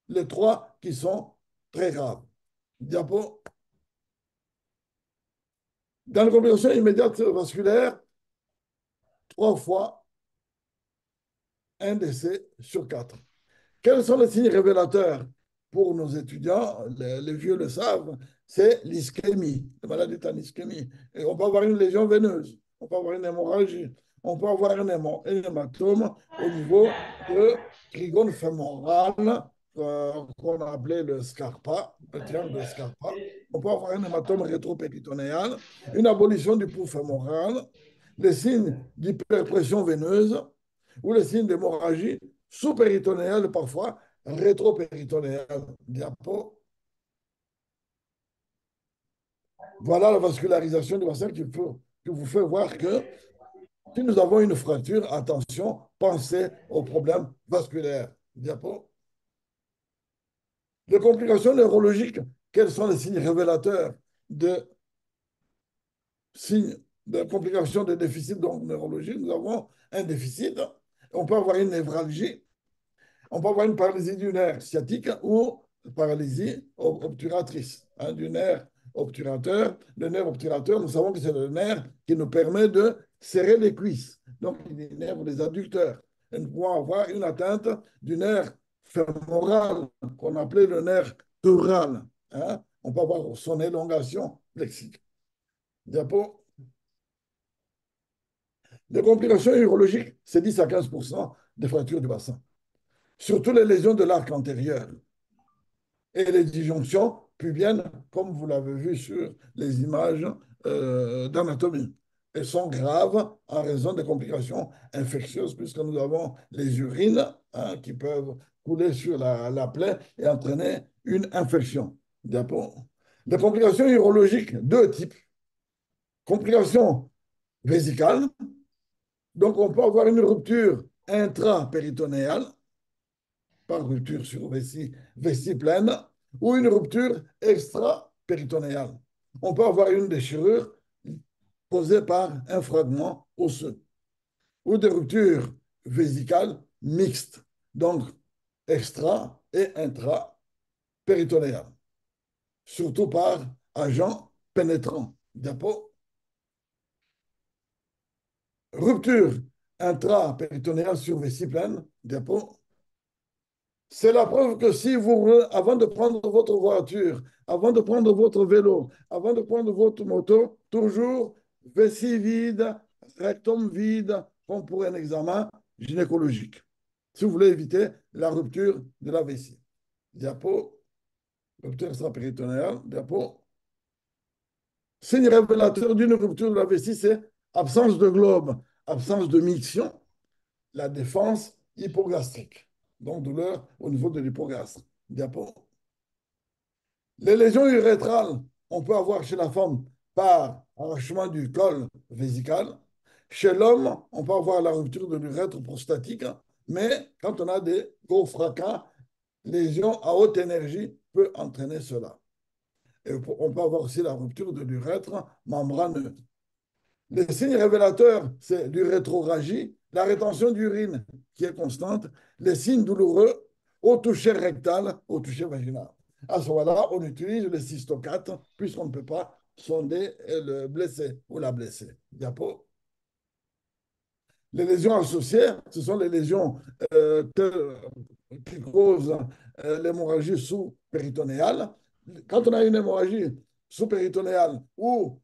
Les trois qui sont très graves. Diapo. Dans les complications immédiates vasculaires, 3 fois un décès sur 4. Quels sont les signes révélateurs pour nos étudiants? Les vieux le savent, c'est l'ischémie. La maladie est en ischémie. Et on peut avoir une lésion veineuse, on peut avoir une hémorragie, on peut avoir un hématome au niveau de trigone fémoral qu'on a appelé le scarpa, le triangle de scarpa. On peut avoir un hématome rétropéritonéal, une abolition du pouls fémoral, les signes d'hyperpression veineuse ou les signes d'hémorragie sous-péritonéale parfois, rétro-péritonéale. Diapo. Voilà la vascularisation du bassin qui vous fait voir que si nous avons une fracture, attention, pensez aux problèmes vasculaires. Diapo. Les complications neurologiques, quels sont les signes révélateurs de signes de complications de déficit donc, neurologique? Nous avons un déficit, on peut avoir une névralgie, on peut avoir une paralysie du nerf sciatique ou paralysie obturatrice, hein, du nerf obturateur. Le nerf obturateur, nous savons que c'est le nerf qui nous permet de serrer les cuisses. Donc, il innerve les adducteurs. Et nous pouvons avoir une atteinte du nerf fémoral, qu'on appelait le nerf dural. Hein. On peut avoir son élongation lexique. Diapo. Les complications urologiques, c'est 10 à 15% des fractures du bassin. Surtout les lésions de l'arc antérieur. Et les disjonctions pubiennes, comme vous l'avez vu sur les images d'anatomie. Elles sont graves en raison des complications infectieuses, puisque nous avons les urines hein, qui peuvent couler sur la plaie et entraîner une infection. Les complications urologiques, deux types. Complications vésicales, donc on peut avoir une rupture intrapéritonéale, par rupture sur vessie pleine, ou une rupture extra-péritonéale. On peut avoir une déchirure causée par un fragment osseux. ou des ruptures vésicales mixtes, donc extra et intra-péritonéales, surtout par agents pénétrants. Diapo. Rupture intra-péritonéale sur vessie pleine. Diapo. C'est la preuve que si vous, avant de prendre votre voiture, avant de prendre votre vélo, avant de prendre votre moto, toujours vessie vide, rectum vide, comme pour un examen gynécologique. Si vous voulez éviter la rupture de la vessie. Diapo, rupture extra-péritonéale, diapo. Signe révélateur d'une rupture de la vessie, c'est absence de globe, absence de miction, la défense hypogastrique. Donc, douleur au niveau de l'hypogastre. Diapo. Les lésions urétrales, on peut avoir chez la femme par arrachement du col vésical. Chez l'homme, on peut avoir la rupture de l'urètre prostatique, mais quand on a des gros fracas, lésions à haute énergie peut entraîner cela. Et on peut avoir aussi la rupture de l'urètre membraneux. Les signes révélateurs, c'est l'urétroragie, la rétention d'urine qui est constante, les signes douloureux au toucher rectal, au toucher vaginal. À ce moment-là, on utilise le cystocate puisqu'on ne peut pas sonder le blessé ou la blessée. Diapo. Les lésions associées, ce sont les lésions qui causent l'hémorragie sous-péritonéale. Quand on a une hémorragie sous-péritonéale ou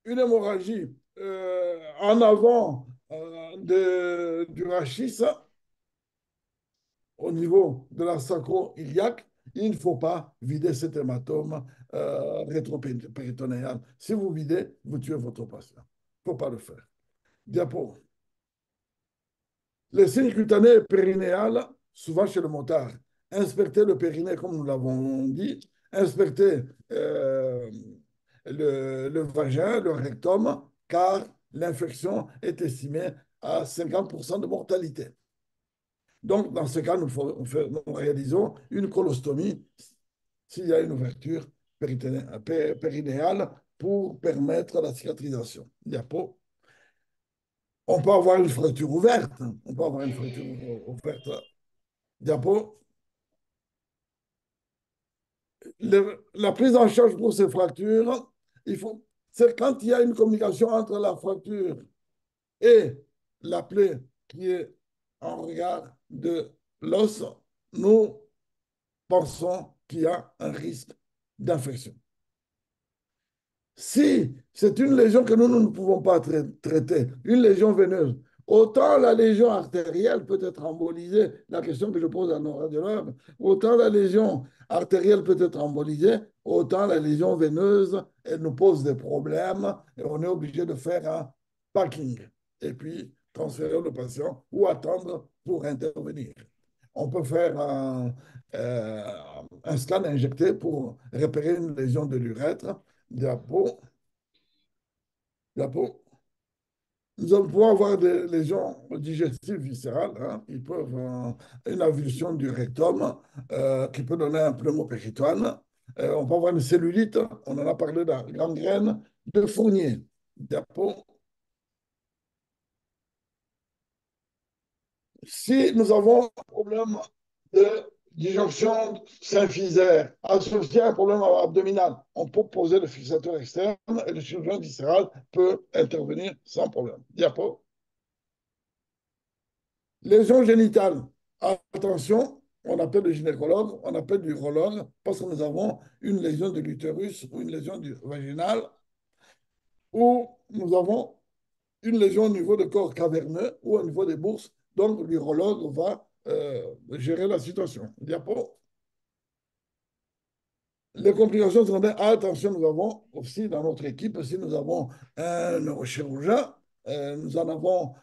une hémorragie en avant du rachis au niveau de la sacro-iliaque, il ne faut pas vider cet hématome rétropéritonéal. Si vous videz, vous tuez votre patient. Il ne faut pas le faire. Diapo. Les signes cutanés périnéales, souvent chez le motard. Inspectez le périnée, comme nous l'avons dit. Inspectez le vagin, le rectum, car l'infection est estimée à 50% de mortalité. Donc, dans ce cas, nous réalisons une colostomie s'il y a une ouverture périnéale pour permettre la cicatrisation. Diapo. On peut avoir une fracture ouverte. On peut avoir une fracture ouverte. Diapo. La prise en charge pour ces fractures, c'est quand il y a une communication entre la fracture et la plaie qui est en regard de l'os, nous pensons qu'il y a un risque d'infection. Si c'est une lésion que nous ne pouvons pas traiter, une lésion veineuse, autant la lésion artérielle peut être embolisée, la question que je pose à nos radiologues, autant la lésion artérielle peut être embolisée, autant la lésion veineuse, elle nous pose des problèmes et on est obligé de faire un packing et puis transférer le patient ou attendre pour intervenir. On peut faire un scan injecté pour repérer une lésion de l'urètre. Diapo. Diapo. Nous pouvons avoir des lésions digestives viscérales. Hein. Ils peuvent une avulsion du rectum qui peut donner un pneumopéritoine. On peut avoir une cellulite. On en a parlé de la gangrène de Fournier. Diapo. Si nous avons un problème de disjonction symphysaire associé à un problème abdominal, on peut poser le fixateur externe et le chirurgien viscéral peut intervenir sans problème. Diapo. Lésion génitale. Attention, on appelle le gynécologue, on appelle l'urologue parce que nous avons une lésion de l'utérus ou une lésion vaginale ou nous avons une lésion au niveau du corps caverneux ou au niveau des bourses. Donc, l'urologue va gérer la situation. Diapo. Les complications secondaires, attention, nous avons aussi dans notre équipe, si nous avons un neurochirurgien, nous en avons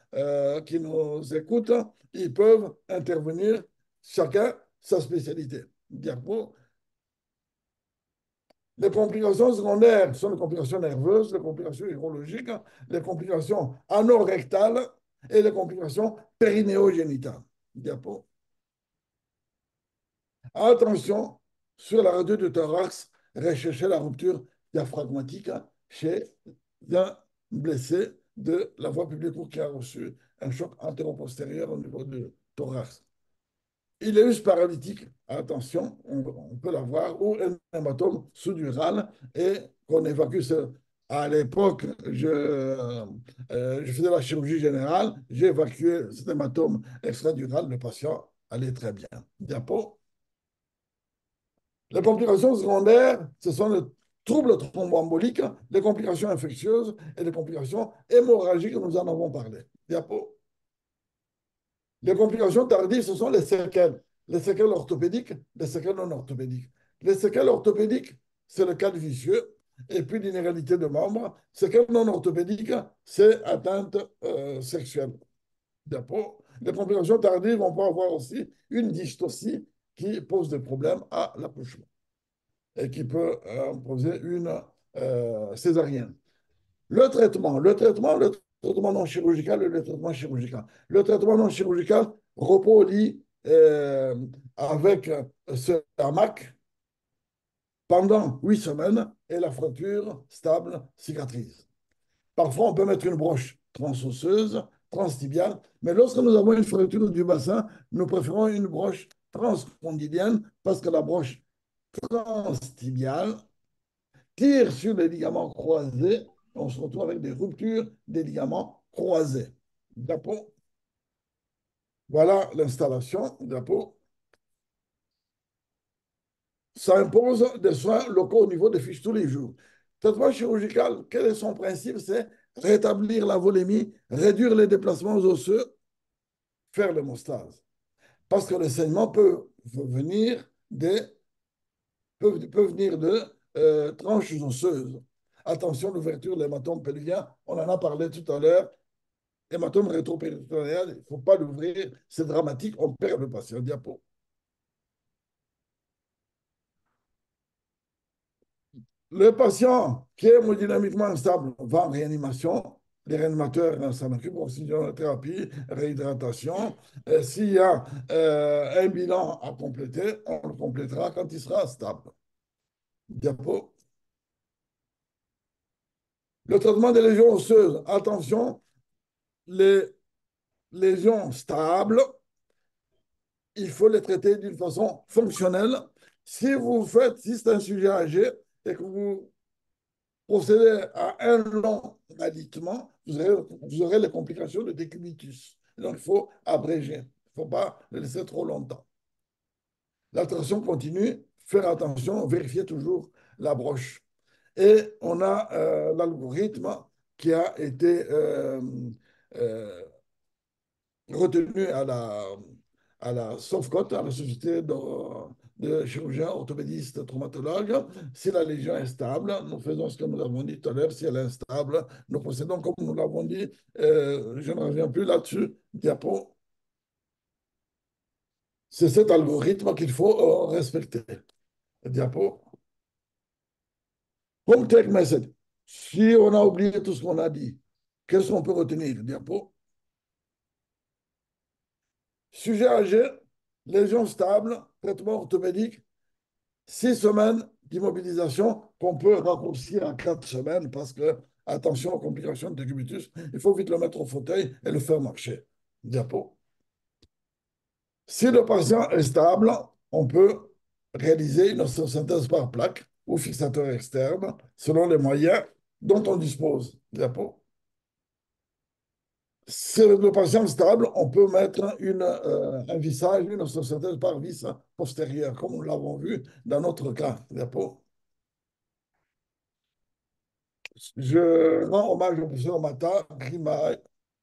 qui nous écoutent, ils peuvent intervenir chacun sa spécialité. Diapo. Les complications secondaires sont les complications nerveuses, les complications urologiques, les complications anorectales et les complications périnéogénitales. Diapo. Attention, sur la radio du thorax, recherchez la rupture diaphragmatique chez un blessé de la voie publique ou qui a reçu un choc antéro-postérieur au niveau du thorax. Il est juste paralytique, attention, on peut l'avoir, ou un hématome sous-dural et qu'on évacue. À l'époque, je faisais la chirurgie générale, j'ai évacué cet hématome extradural, le patient allait très bien. Diapo. Les complications secondaires, ce sont les troubles thromboemboliques, les complications infectieuses et les complications hémorragiques, nous en avons parlé. Diapo. Les complications tardives, ce sont les séquelles orthopédiques, les séquelles non orthopédiques. Les séquelles orthopédiques, c'est le cas vicieux, et puis l'inégalité de membres. Séquelles non orthopédiques, c'est atteinte sexuelle. Les complications tardives, on peut avoir aussi une dystocie qui pose des problèmes à l'accouchement et qui peut poser une césarienne. Le traitement non chirurgical et le traitement chirurgical. Le traitement non chirurgical, repos au lit avec ce hamac pendant 8 semaines et la fracture stable cicatrise. Parfois, on peut mettre une broche transosseuse, transtibiale, mais lorsque nous avons une fracture du bassin, nous préférons une broche transcondylienne parce que la broche transtibiale tire sur les ligaments croisés, on se retrouve avec des ruptures des ligaments croisés. D'accord. Voilà l'installation de la peau. Ça impose des soins locaux au niveau des fiches tous les jours. Traitement chirurgical, quel est son principe? C'est rétablir la volémie, réduire les déplacements osseux, faire l'hémostase. Parce que le saignement peut venir de tranches osseuses. Attention, l'ouverture de l'hématome pelvien, on en a parlé tout à l'heure. Hématome rétropéritonéal, il ne faut pas l'ouvrir, c'est dramatique, on perd le patient. Diapo. Le patient qui est hémodynamiquement instable va en réanimation. Les réanimateurs s'en occupent, oxygénothérapie, réhydratation. S'il y a un bilan à compléter, on le complétera quand il sera stable. Diapo. Le traitement des lésions osseuses. Attention, les lésions stables, il faut les traiter d'une façon fonctionnelle. Si c'est un sujet âgé et que vous procédez à un long alitement, vous aurez les complications de décubitus. Donc, il faut abréger. Il ne faut pas le laisser trop longtemps. La traction continue, faire attention, vérifier toujours la broche. Et on a l'algorithme qui a été euh, retenu à la SOFCOT, à la Société de chirurgiens orthopédistes traumatologues. Si la lésion est stable, nous faisons ce que nous avons dit tout à l'heure. Si elle est instable, nous procédons comme nous l'avons dit. Je ne reviens plus là-dessus. Diapo. C'est cet algorithme qu'il faut respecter. Diapo. Home take message. Si on a oublié tout ce qu'on a dit, qu'est-ce qu'on peut retenir? Diapo. Sujet âgé, lésion stable, traitement orthopédique, 6 semaines d'immobilisation qu'on peut raccourcir à 4 semaines parce que, attention aux complications de décubitus, il faut vite le mettre au fauteuil et le faire marcher. Diapo. Si le patient est stable, on peut réaliser une ostéosynthèse par plaque ou fixateur externe selon les moyens dont on dispose. Diapo. Si le patient est stable, on peut mettre un vissage, une ostéosynthèse par vis postérieur, comme nous l'avons vu dans notre cas. Diapo. Je rends hommage au professeur Mata qui m'a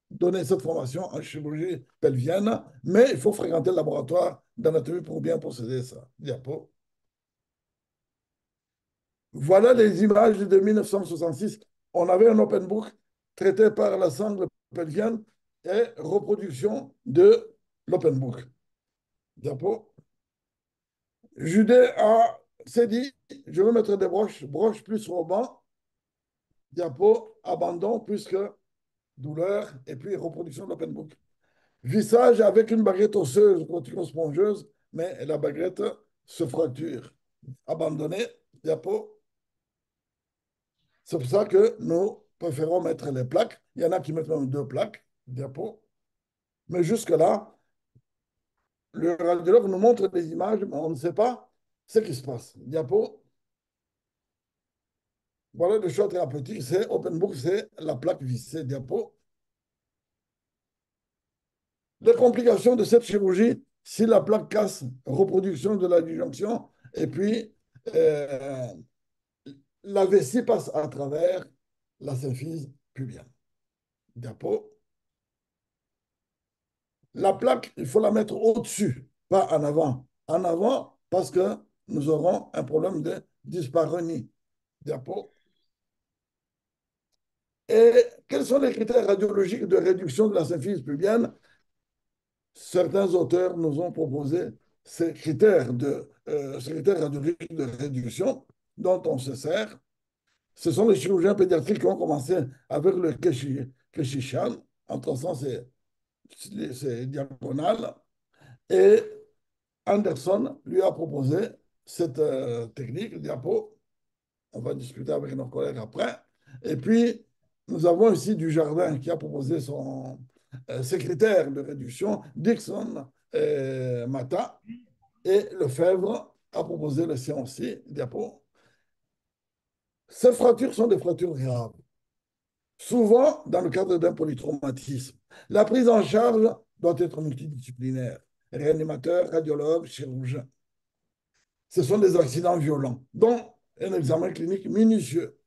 donné cette formation en chirurgie pelvienne, mais il faut fréquenter le laboratoire d'anatomie pour bien procéder ça. Diapo. Voilà les images de 1966. On avait un open book traité par la sangle pelvienne et reproduction de l'open book. Diapo. Judet s'est dit, je veux mettre des broches plus au banc. Diapo, abandon plus que douleur et puis reproduction de l'open book. Vissage avec une baguette osseuse cortico-spongeuse, mais la baguette se fracture. Abandonné, diapo. C'est pour ça que nous préférons mettre les plaques Il y en a qui mettent même deux plaques, diapo. Mais jusque-là, le radiologue nous montre des images, mais on ne sait pas ce qui se passe. Diapo. Voilà le choix thérapeutique, c'est open book, c'est la plaque vissée, diapo. Les complications de cette chirurgie, si la plaque casse, reproduction de la disjonction, et puis euh, la vessie passe à travers la symphyse pubienne. Diapo. La plaque, il faut la mettre au-dessus, pas en avant. En avant, parce que nous aurons un problème de dyspareunie. Diapo. Et quels sont les critères radiologiques de réduction de la symphyse pubienne? Certains auteurs nous ont proposé ces critères radiologiques de réduction dont on se sert. Ce sont les chirurgiens pédiatriques qui ont commencé avec le Keshishan, en traçant ces diagonales. Et Anderson lui a proposé cette technique, diapo. On va discuter avec nos collègues après. Et puis, nous avons ici Dujardin qui a proposé ses critères de réduction, Dixon et Mata, et Lefebvre a proposé le sien aussi, diapo. Ces fractures sont des fractures graves, souvent dans le cadre d'un polytraumatisme. La prise en charge doit être multidisciplinaire, réanimateur, radiologue, chirurgien. Ce sont des accidents violents, dont un examen clinique minutieux.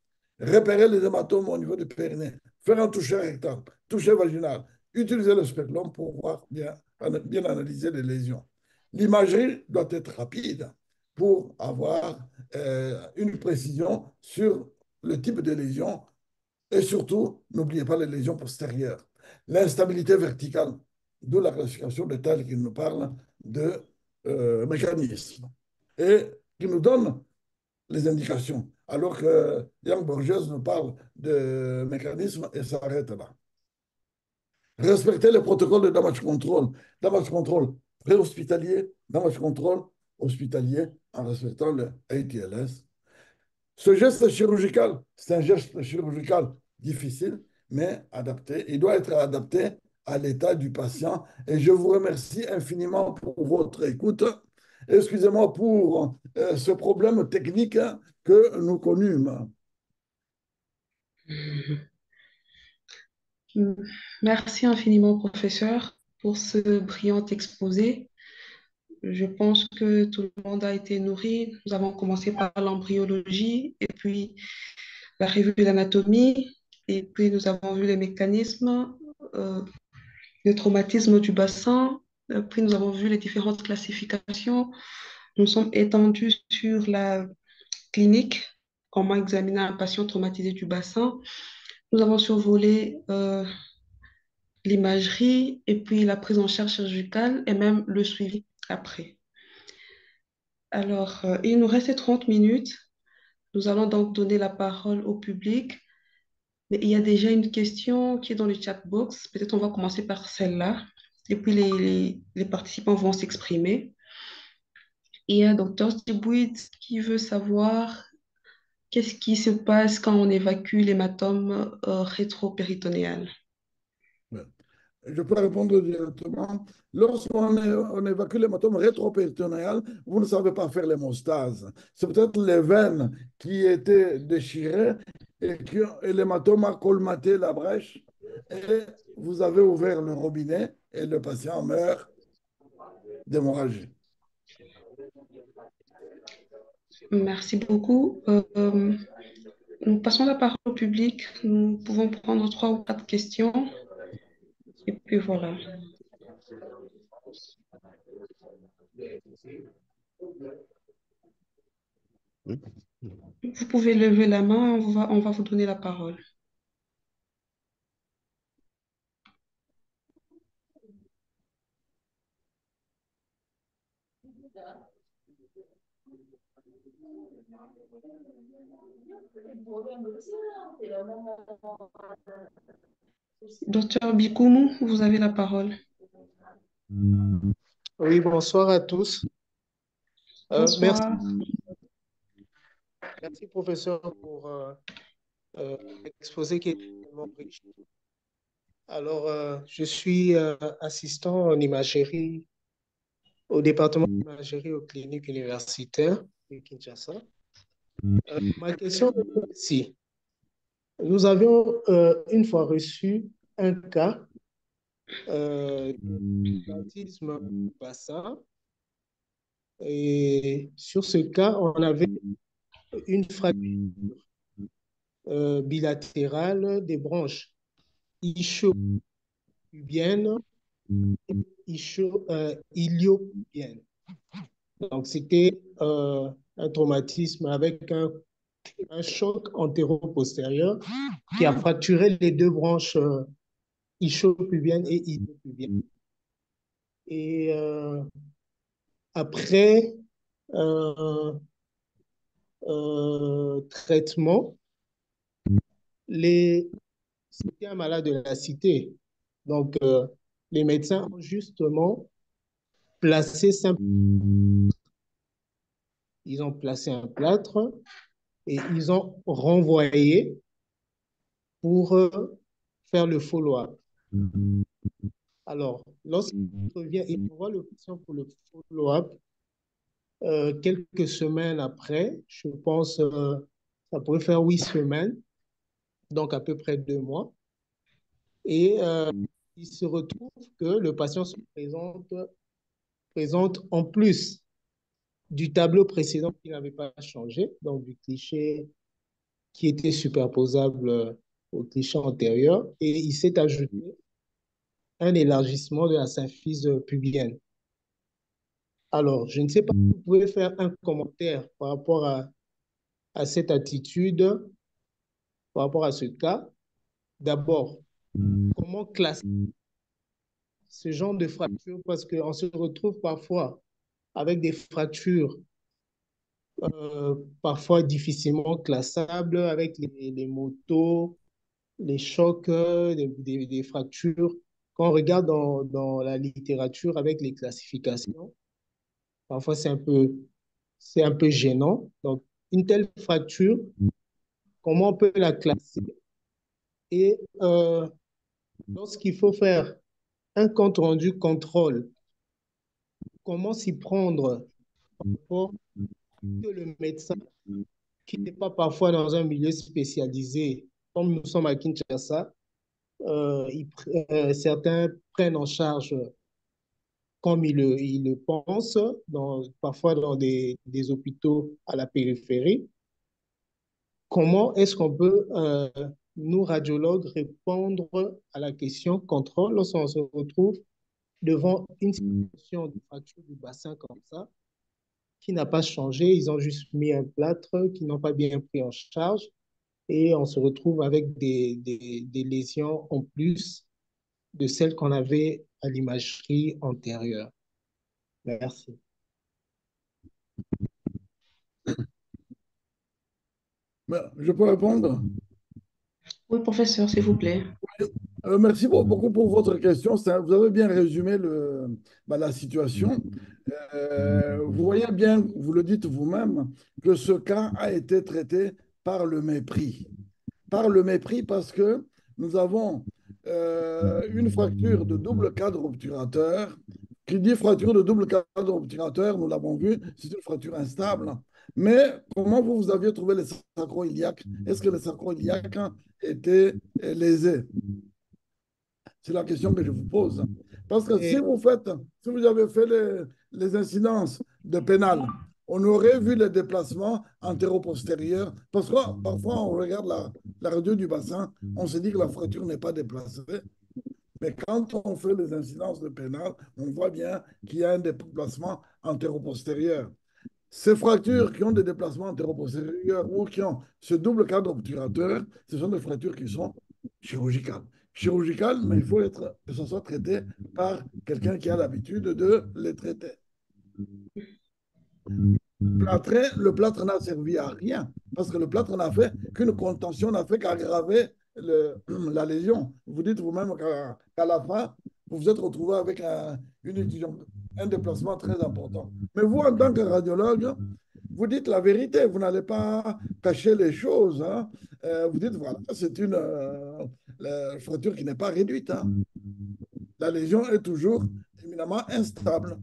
Repérer les hématomes au niveau du périnée, faire un toucher rectal, toucher vaginal, utiliser le spectrum pour voir bien analyser les lésions. L'imagerie doit être rapide pour avoir une précision sur le type de lésion et surtout, n'oubliez pas les lésions postérieures. L'instabilité verticale, d'où la classification de Tal qui nous parle de mécanisme et qui nous donne les indications, alors que Young Borges nous parle de mécanisme et s'arrête là. Respecter les protocoles de damage control pré-hospitalier, damage control hospitalier en respectant le ATLS. Ce geste chirurgical, c'est un geste chirurgical difficile, mais adapté. Il doit être adapté à l'état du patient. Et je vous remercie infiniment pour votre écoute. Excusez-moi pour ce problème technique que nous connûmes. Merci infiniment, professeur, pour ce brillant exposé. Je pense que tout le monde a été nourri. Nous avons commencé par l'embryologie et puis la revue de l'anatomie et puis nous avons vu les mécanismes, euh, le traumatisme du bassin. Puis nous avons vu les différentes classifications. Nous sommes étendus sur la clinique, comment examiner un patient traumatisé du bassin. Nous avons survolé l'imagerie et puis la prise en charge chirurgicale et même le suivi après. Alors, il nous reste 30 minutes. Nous allons donc donner la parole au public. Mais il y a déjà une question qui est dans le chat box. Peut-être on va commencer par celle-là. Et puis les participants vont s'exprimer. Il y a Dr Stibouit qui veut savoir qu'est-ce qui se passe quand on évacue l'hématome rétropéritonéal. Je peux répondre directement. On évacue l'hématome rétropéritonéal, vous ne savez pas faire l'hémostase. C'est peut-être les veines qui étaient déchirées et l'hématome a colmaté la brèche et vous avez ouvert le robinet et le patient meurt d'hémorragie. Merci beaucoup. Nous passons la parole au public. Nous pouvons prendre 3 ou 4 questions. Et puis voilà. Vous pouvez lever la main, on va vous donner la parole. Docteur Bikoumou, vous avez la parole. Oui, bonsoir à tous. Merci, Bonsoir. merci professeur pour l'exposé qui est tellement riche. Alors, je suis assistant en imagerie au département d'imagerie aux cliniques universitaires de Kinshasa. Ma question est ici. Nous avions une fois reçu un cas d'autisme du bassin et sur ce cas, on avait une fracture bilatérale des branches ischio-pubienne et ilio-pubienne. Donc, c'était un traumatisme avec un choc antéro-postérieur qui a fracturé les deux branches ischio-pubienne et ilio-pubienne. Et après traitement, c'était un malade de la cité. Donc, les médecins ont justement placé ils ont placé un plâtre et ils ont renvoyé pour faire le follow-up. Alors, lorsqu'il revient, il envoie le patient pour le follow-up quelques semaines après, je pense ça pourrait faire 8 semaines, donc à peu près 2 mois. Et il se retrouve que le patient se présente en plus du tableau précédent qui n'avait pas changé, donc du cliché qui était superposable au cliché antérieur, et il s'est ajouté un élargissement de la symphyse pubienne. Alors, je ne sais pas si vous pouvez faire un commentaire par rapport à cette attitude, par rapport à ce cas. D'abord, comment classer ce genre de fracture? Parce qu'on se retrouve parfois avec des fractures parfois difficilement classables, avec les motos, les chocs, des fractures. Quand on regarde dans la littérature avec les classifications, parfois c'est un peu gênant. Donc, une telle fracture, comment on peut la classer? Et lorsqu'il faut faire un compte rendu contrôle, comment s'y prendre pour que le médecin, qui n'est pas parfois dans un milieu spécialisé, comme nous sommes à Kinshasa, certains prennent en charge comme ils le pensent, parfois dans des hôpitaux à la périphérie. Comment est-ce qu'on peut, nous, radiologues, répondre à la question contrôle lorsqu'on se retrouve devant une situation de fracture du bassin comme ça, qui n'a pas changé, ils ont juste mis un plâtre qui n'ont pas bien pris en charge et on se retrouve avec des lésions en plus de celles qu'on avait à l'imagerie antérieure. Merci. Je peux répondre? Oui, professeur, s'il vous plaît. Merci beaucoup pour votre question. Vous avez bien résumé la situation. Vous voyez bien, vous le dites vous-même, que ce cas a été traité par le mépris. Par le mépris parce que nous avons une fracture de double cadre obturateur. Qui dit fracture de double cadre obturateur, nous l'avons vu, c'est une fracture instable. Mais comment vous aviez trouvé les sacro-iliaques? Est-ce que les sacro-iliaques étaient lésés? C'est la question que je vous pose. Parce que Et, si vous avez fait les incidences de pénal, on aurait vu les déplacements antéro-postérieurs. Parce que parfois, on regarde la radio du bassin, on se dit que la fracture n'est pas déplacée. Mais quand on fait les incidences de pénal, on voit bien qu'il y a un déplacement antéro-postérieur. Ces fractures qui ont des déplacements antéro-postérieurs ou qui ont ce double cadre obturateur, ce sont des fractures qui sont chirurgicales. Chirurgicales, mais il faut que ce soit traité par quelqu'un qui a l'habitude de les traiter. Le plâtre n'a servi à rien, parce que le plâtre n'a fait qu'une contention, n'a fait qu'aggraver la lésion. Vous dites vous-même qu'à la fin, vous vous êtes retrouvé avec un déplacement très important. Mais vous, en tant que radiologue, vous dites la vérité, vous n'allez pas cacher les choses. Hein. Vous dites, voilà, la fracture qui n'est pas réduite, hein. La lésion est toujours éminemment instable.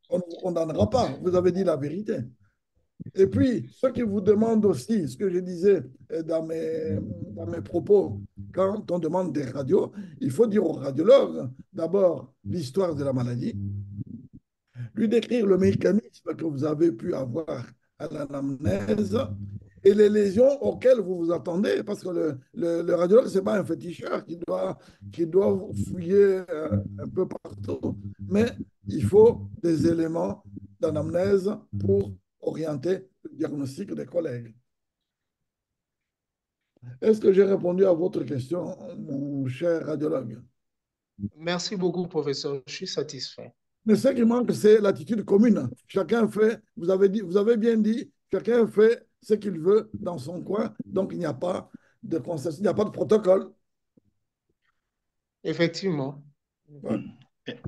On ne vous condamnera pas, vous avez dit la vérité. Et puis, ce qui vous demande aussi, ce que je disais dans mes propos, quand on demande des radios, il faut dire au radiologue d'abord l'histoire de la maladie, lui décrire le mécanisme que vous avez pu avoir à l'anamnèse et les lésions auxquelles vous vous attendez, parce que le radiologue, ce n'est pas un féticheur qui doit fouiller un peu partout, mais il faut des éléments d'anamnèse pour orienter le diagnostic des collègues. Est-ce que j'ai répondu à votre question, mon cher radiologue? Merci beaucoup, professeur. Je suis satisfait. Mais ce qui manque, c'est l'attitude commune. Chacun fait, vous avez bien dit, chacun fait ce qu'il veut dans son coin, donc il n'y a pas de consensus, il n'y a pas de protocole. Effectivement. Ouais.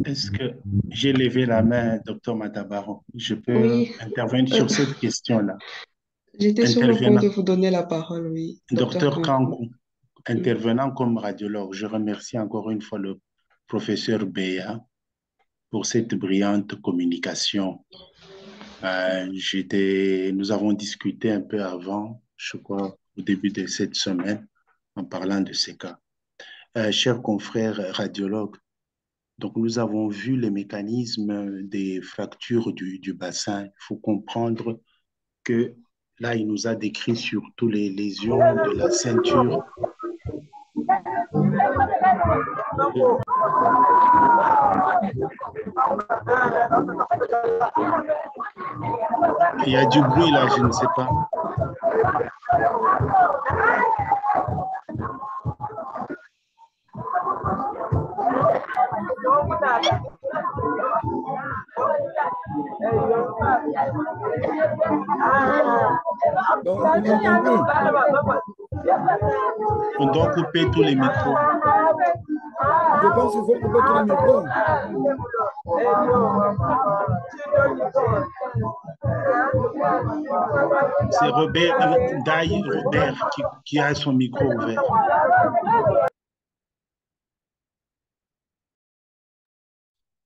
Est-ce que j'ai levé la main, docteur Matabaro? Je peux Oui, intervenir euh, sur cette question-là. j'étais sur le point Intervenant, de vous donner la parole, oui, docteur docteur Kankou. Kankou, intervenant comme radiologue, je remercie encore une fois le professeur Béa pour cette brillante communication. Nous avons discuté un peu avant, je crois, au début de cette semaine, en parlant de ces cas. Chers confrères radiologues, donc nous avons vu les mécanismes des fractures du bassin. Il faut comprendre que là, il nous a décrit surtout les lésions de la ceinture. Il y a du bruit là, je ne sais pas. Donc, on n'entend plus. On doit couper tous les micros. Je pense qu'il faut couper tous les micros. C'est Robert qui a son micro ouvert.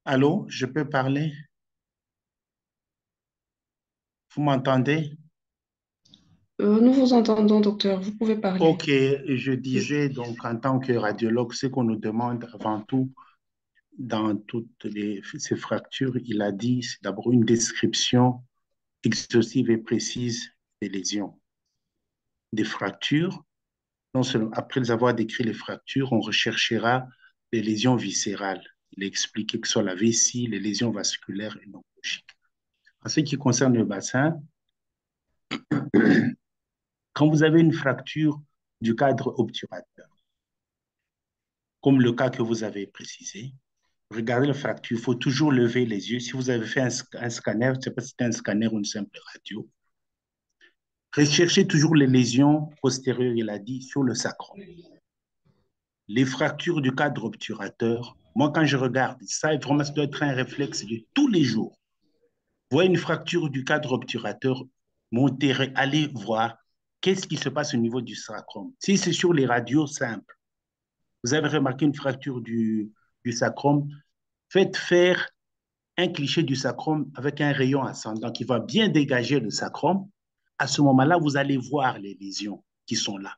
Allô, je peux parler? Vous m'entendez? Nous vous entendons, docteur, vous pouvez parler. Ok, je disais donc en tant que radiologue, ce qu'on nous demande avant tout dans toutes ces fractures, il a dit, c'est d'abord une description exhaustive et précise des lésions, des fractures. Non seulement, après les avoir décrit les fractures, on recherchera les lésions viscérales. Il a expliqué que ce soit la vessie, les lésions vasculaires et neurologiques. En ce qui concerne le bassin, quand vous avez une fracture du cadre obturateur, comme le cas que vous avez précisé, regardez la fracture, il faut toujours lever les yeux. Si vous avez fait un scanner, je ne sais pas si c'est un scanner ou une simple radio, recherchez toujours les lésions postérieures, il a dit, sur le sacrum. Les fractures du cadre obturateur, moi, quand je regarde ça, vraiment, ça doit être un réflexe de tous les jours. Vous voyez une fracture du cadre obturateur, montez, allez voir qu'est-ce qui se passe au niveau du sacrum. Si c'est sur les radios simples, vous avez remarqué une fracture du sacrum, faites faire un cliché du sacrum avec un rayon ascendant qui va bien dégager le sacrum. À ce moment-là, vous allez voir les lésions qui sont là.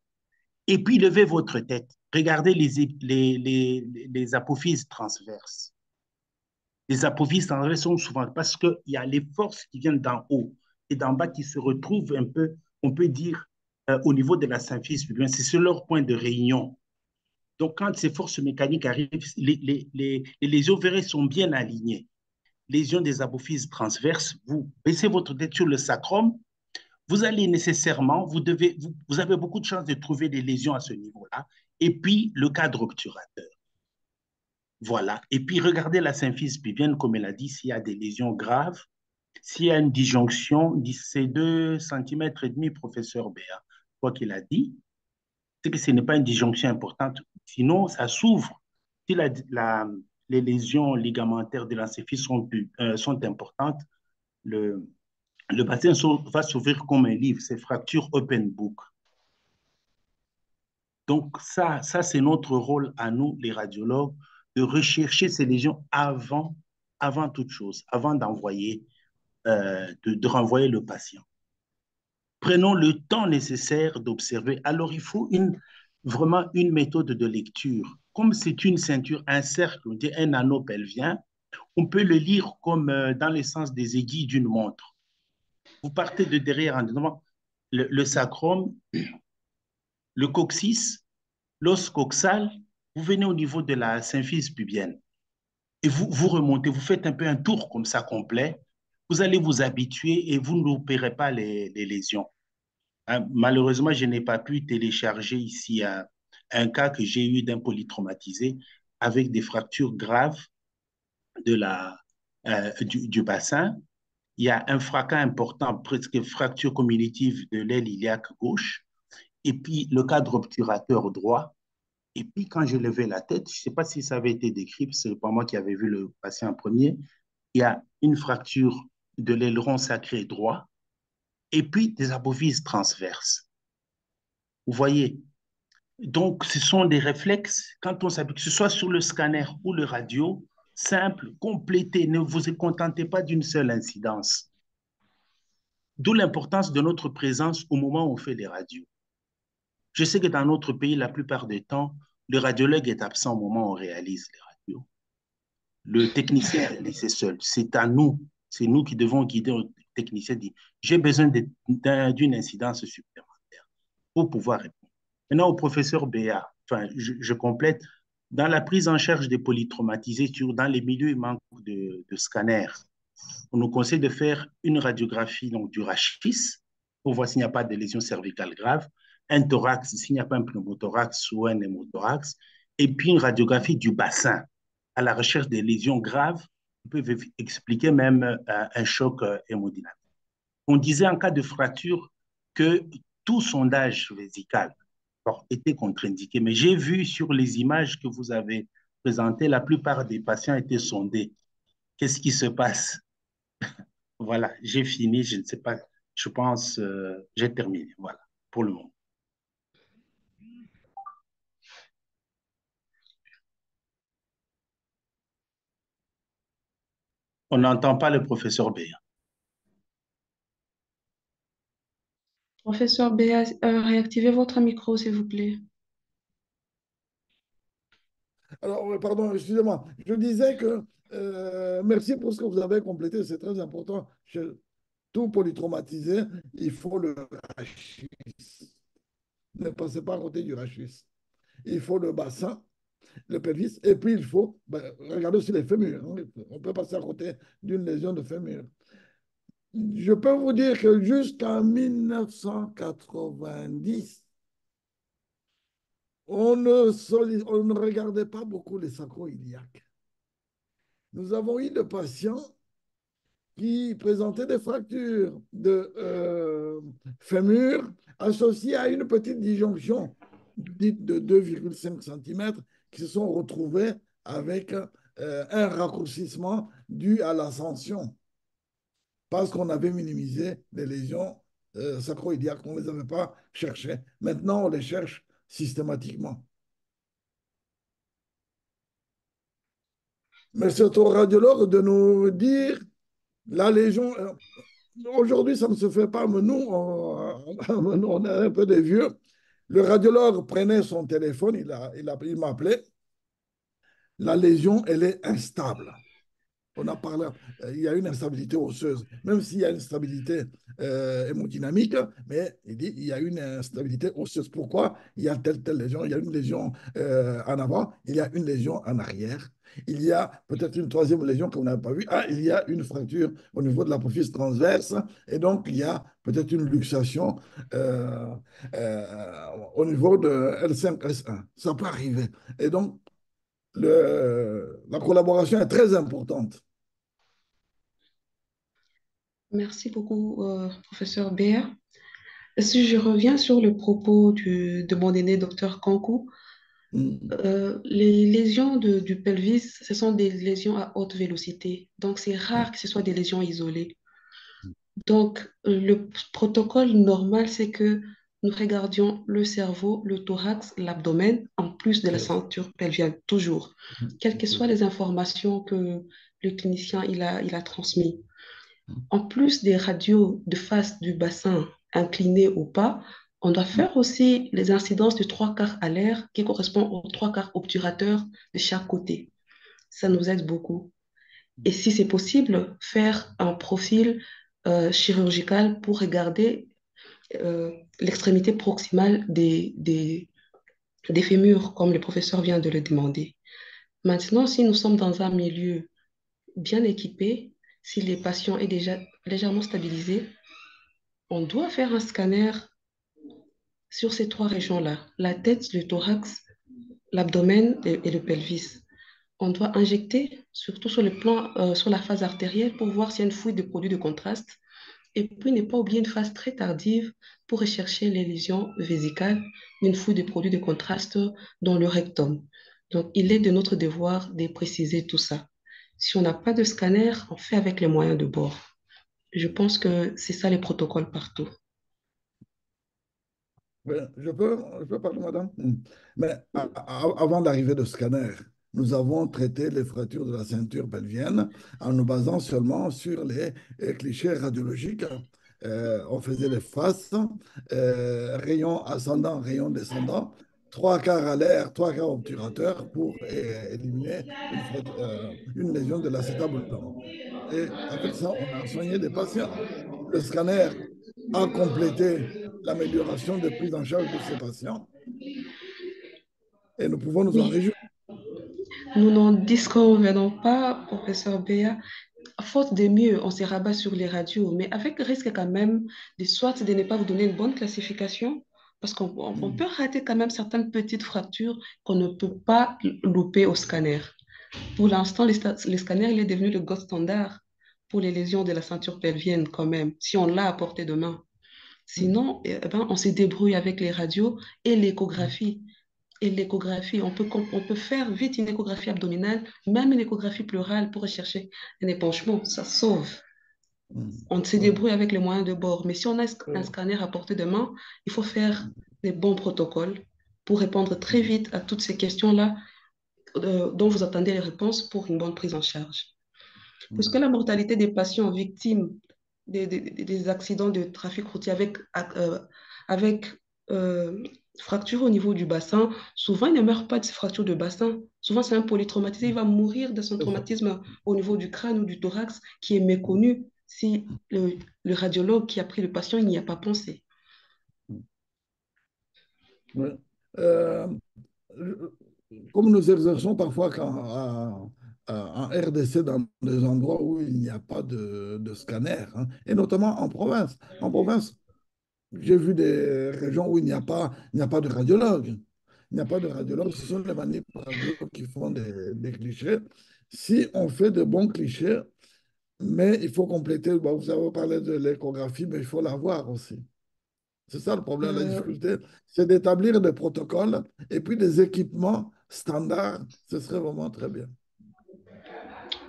Et puis, levez votre tête. Regardez les apophyses transverses. Les apophyses transverses sont souvent parce qu'il y a les forces qui viennent d'en haut et d'en bas qui se retrouvent un peu, on peut dire, au niveau de la symphyse pubienne. C'est leur point de réunion. Donc, quand ces forces mécaniques arrivent, les lésions verrées sont bien alignées. Lésions des apophyses transverses, vous baissez votre tête sur le sacrum, vous allez nécessairement, vous avez beaucoup de chances de trouver des lésions à ce niveau-là. Et puis, le cadre obturateur. Voilà. Et puis, regardez la symphyse pubienne, comme elle a dit, s'il y a des lésions graves, s'il y a une disjonction, c'est 2,5 cm, professeur Béa, quoi qu'il a dit, c'est que ce n'est pas une disjonction importante. Sinon, ça s'ouvre. Si les lésions ligamentaires de la symphyse sont importantes, le bassin va s'ouvrir comme un livre, c'est fracture open book. Donc, ça c'est notre rôle à nous, les radiologues, de rechercher ces lésions avant toute chose, avant de renvoyer le patient. Prenons le temps nécessaire d'observer. Alors, il faut vraiment une méthode de lecture. Comme c'est une ceinture, un cercle, un anneau pelvien, on peut le lire comme dans le sens des aiguilles d'une montre. Vous partez de derrière en disant le sacrum, le coccyx, l'os coxal, vous venez au niveau de la symphyse pubienne et vous remontez, vous faites un peu un tour comme ça complet. Vous allez vous habituer et vous n'opérez pas les lésions. Hein, malheureusement, je n'ai pas pu télécharger ici un cas que j'ai eu d'un polytraumatisé avec des fractures graves du bassin. Il y a un fracas important, presque fracture communitive de l'aile iliaque gauche, et puis le cadre obturateur droit. Et puis quand j'ai levé la tête, je ne sais pas si ça avait été décrit, ce n'est pas moi qui avais vu le patient en premier, il y a une fracture de l'aileron sacré droit, et puis des apophyses transverses. Vous voyez, donc, ce sont des réflexes, quand on s'habitue, que ce soit sur le scanner ou le radio, simple, complétez, ne vous contentez pas d'une seule incidence. D'où l'importance de notre présence au moment où on fait les radios. Je sais que dans notre pays, la plupart du temps, le radiologue est absent au moment où on réalise les radios. Le technicien est laissé seul. C'est à nous, c'est nous qui devons guider le technicien, dire, j'ai besoin d'une incidence supplémentaire pour pouvoir répondre. Maintenant, au professeur Béat, enfin, je complète, dans la prise en charge des polytraumatisés, dans les milieux, il manque de scanners. On nous conseille de faire une radiographie donc, du rachis pour voir s'il n'y a pas de lésion cervicale grave, un thorax, s'il n'y a pas un pneumothorax ou un hémothorax, et puis une radiographie du bassin à la recherche des lésions graves qui peuvent expliquer même un choc hémodynamique. On disait en cas de fracture que tout sondage vésical était contre-indiqué, mais j'ai vu sur les images que vous avez présentées, la plupart des patients étaient sondés. Qu'est-ce qui se passe? Voilà, j'ai fini, je ne sais pas, je pense, j'ai terminé, voilà, pour le moment. On n'entend pas le professeur B. Professeur Béa, réactivez votre micro, s'il vous plaît. Alors, pardon, excusez-moi. Je disais que merci pour ce que vous avez complété, c'est très important. Tout polytraumatisé, il faut le rachis. Ne passez pas à côté du rachis. Il faut le bassin, le pelvis, et puis il faut regarder aussi les fémurs. Hein. On peut passer à côté d'une lésion de fémur. Je peux vous dire que jusqu'en 1990, on ne regardait pas beaucoup les sacro-iliaques. Nous avons eu des patients qui présentaient des fractures de fémur associées à une petite disjonction dite de 2,5 cm qui se sont retrouvées avec un raccourcissement dû à l'ascension parce qu'on avait minimisé les lésions sacro-iliaques, on ne les avait pas cherchées. Maintenant, on les cherche systématiquement. Mais c'est au radiologue de nous dire la lésion. Aujourd'hui, ça ne se fait pas, mais nous, on est un peu des vieux. Le radiologue prenait son téléphone, il m'appelait. La lésion, elle est instable. On a parlé, il y a une instabilité osseuse, même s'il y a une stabilité hémodynamique, mais il dit il y a une instabilité osseuse. Pourquoi? Il y a telle lésion, il y a une lésion en avant, il y a une lésion en arrière, il y a peut-être une troisième lésion que vous n'avez pas vue. Ah, il y a une fracture au niveau de l'apophyse transverse, et donc il y a peut-être une luxation au niveau de L5-S1. Ça peut arriver. Et donc, la collaboration est très importante. Merci beaucoup, professeur Béa. Si je reviens sur le propos de mon aîné, docteur Kankou, les lésions du pelvis, ce sont des lésions à haute vélocité. Donc, c'est rare que ce soit des lésions isolées. Donc, le protocole normal, c'est que nous regardions le cerveau, le thorax, l'abdomen, en plus de la Yes. ceinture pelvienne, toujours. Quelles que soient les informations que le clinicien il a transmises. En plus des radios de face du bassin incliné ou pas, on doit faire aussi les incidences de trois quarts à l'air qui correspondent aux trois quarts obturateurs de chaque côté. Ça nous aide beaucoup. Et si c'est possible, faire un profil chirurgical pour regarder l'extrémité proximale des fémurs, comme le professeur vient de le demander. Maintenant, si nous sommes dans un milieu bien équipé, si les patients est déjà légèrement stabilisé, on doit faire un scanner sur ces trois régions-là, la tête, le thorax, l'abdomen et le pelvis. On doit injecter, surtout sur le plan, sur la phase artérielle, pour voir s'il y a une fuite de produits de contraste. Et puis, ne pas oublier une phase très tardive pour rechercher les lésions vésicales, une fuite de produits de contraste dans le rectum. Donc, il est de notre devoir de préciser tout ça. Si on n'a pas de scanner, on fait avec les moyens de bord. Je pense que c'est ça les protocoles partout. Oui, je peux parler, madame? Mais avant l'arrivée de scanner, nous avons traité les fractures de la ceinture pelvienne en nous basant seulement sur les clichés radiologiques. On faisait les faces, rayon ascendant, rayon descendant, trois quarts à l'air, trois quarts obturateur pour éliminer une lésion de l'acétabulum. Et avec ça, on a soigné des patients. Le scanner a complété l'amélioration de prise en charge de ces patients et nous pouvons nous en Oui, réjouir. nous n'en disconvenons pas, professeur Béa. À faute de mieux, on se rabat sur les radios, mais avec le risque quand même de soit de ne pas vous donner une bonne classification, parce qu'on peut rater quand même certaines petites fractures qu'on ne peut pas louper au scanner. Pour l'instant, le scanner, il est devenu le gold standard pour les lésions de la ceinture pelvienne quand même, si on l'a à portée de main. Sinon, ben, on se débrouille avec les radios et l'échographie. Et l'échographie, on peut faire vite une échographie abdominale, même une échographie pleurale pour rechercher un épanchement. Ça sauve. On se Oui, débrouille avec les moyens de bord. Mais si on a un scanner à portée de main, il faut faire des bons protocoles pour répondre très vite à toutes ces questions-là dont vous attendez les réponses pour une bonne prise en charge. Puisque la mortalité des patients victimes des accidents de trafic routier avec euh, fracture au niveau du bassin, souvent, il ne meurt pas de ces fractures de bassin. Souvent, c'est un polytraumatisé. Il va mourir de son c'est ça. traumatisme au niveau du crâne ou du thorax qui est méconnu si le radiologue qui a pris le patient, il n'y a pas pensé. Oui. Euh, Comme nous exerçons parfois en RDC dans des endroits où il n'y a pas de scanner, hein, et notamment en province. En province, j'ai vu des régions où il n'y a pas de radiologue. Il n'y a pas de radiologue, ce sont les manips radio qui font des clichés. Si on fait de bons clichés, mais il faut compléter, bon, vous avez parlé de l'échographie, mais il faut l'avoir aussi. C'est ça le problème, la Euh, difficulté, c'est d'établir des protocoles et puis des équipements standards. Ce serait vraiment très bien.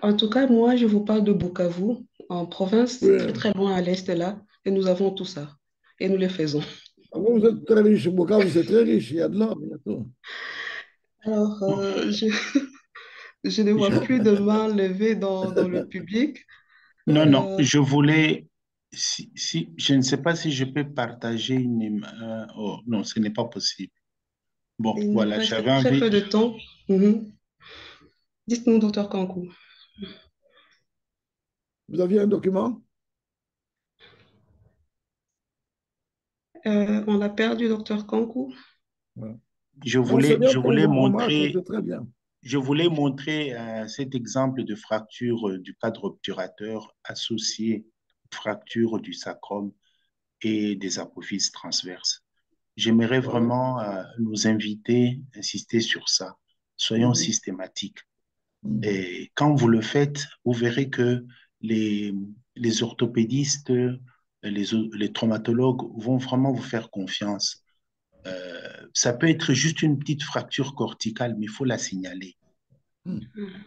En tout cas, moi, je vous parle de Bukavu. En province, c'est très Oui. très loin à l'est là, et nous avons tout ça. Et nous le faisons. Ah bon, vous êtes très riche, Bukavu, vous êtes très riche, il y a de l'or, il y a tout. Alors, Bon, je ne vois plus de main levée dans le public. non, non, Euh, je voulais, je ne sais pas si je peux partager oh, non, ce n'est pas possible. Bon, il nous voilà, j'avais reste très envie. peu de temps. Mhm. Dites-nous, docteur Kankou. Vous aviez un document? On a perdu docteur Kankou. Ouais. Non, c'est bien qu'on vous remarque, c'est très bien. Je voulais montrer cet exemple de fracture du cadre obturateur associé aux fractures du sacrum et des apophyses transverses. J'aimerais Voilà. vraiment nous inviter, insister sur ça. Soyons Mhm. systématiques. Mhm. Et quand vous le faites, vous verrez que les, les orthopédistes, les traumatologues vont vraiment vous faire confiance. Ça peut être juste une petite fracture corticale, mais il faut la signaler. Mhm.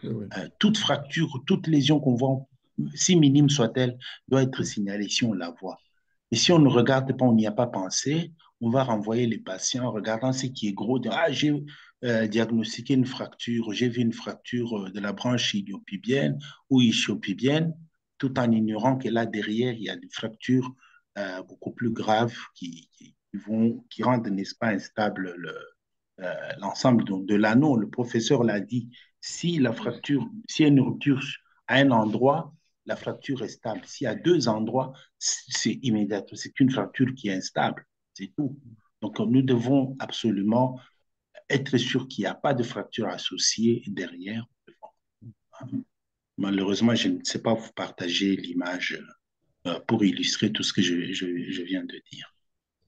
Oui, oui. Toute fracture, toute lésion qu'on voit, si minime soit-elle, doit être signalée si on la voit. Et si on ne regarde pas, on n'y a pas pensé, on va renvoyer les patients en regardant ce qui est gros. Ah, j'ai diagnostiqué une fracture, j'ai vu une fracture de la branche iliopubienne ou ischiopubienne, tout en ignorant que là derrière, il y a des fractures beaucoup plus graves qui rendent, n'est-ce pas, instable l'ensemble de l'anneau. Le professeur l'a dit, si la fracture, s'il y a une rupture à un endroit, la fracture est stable. S'il y a deux endroits, c'est immédiat. C'est une fracture qui est instable. C'est tout. Donc, nous devons absolument être sûr qu'il n'y a pas de fracture associée derrière. Malheureusement, je ne sais pas vous partager l'image pour illustrer tout ce que je viens de dire.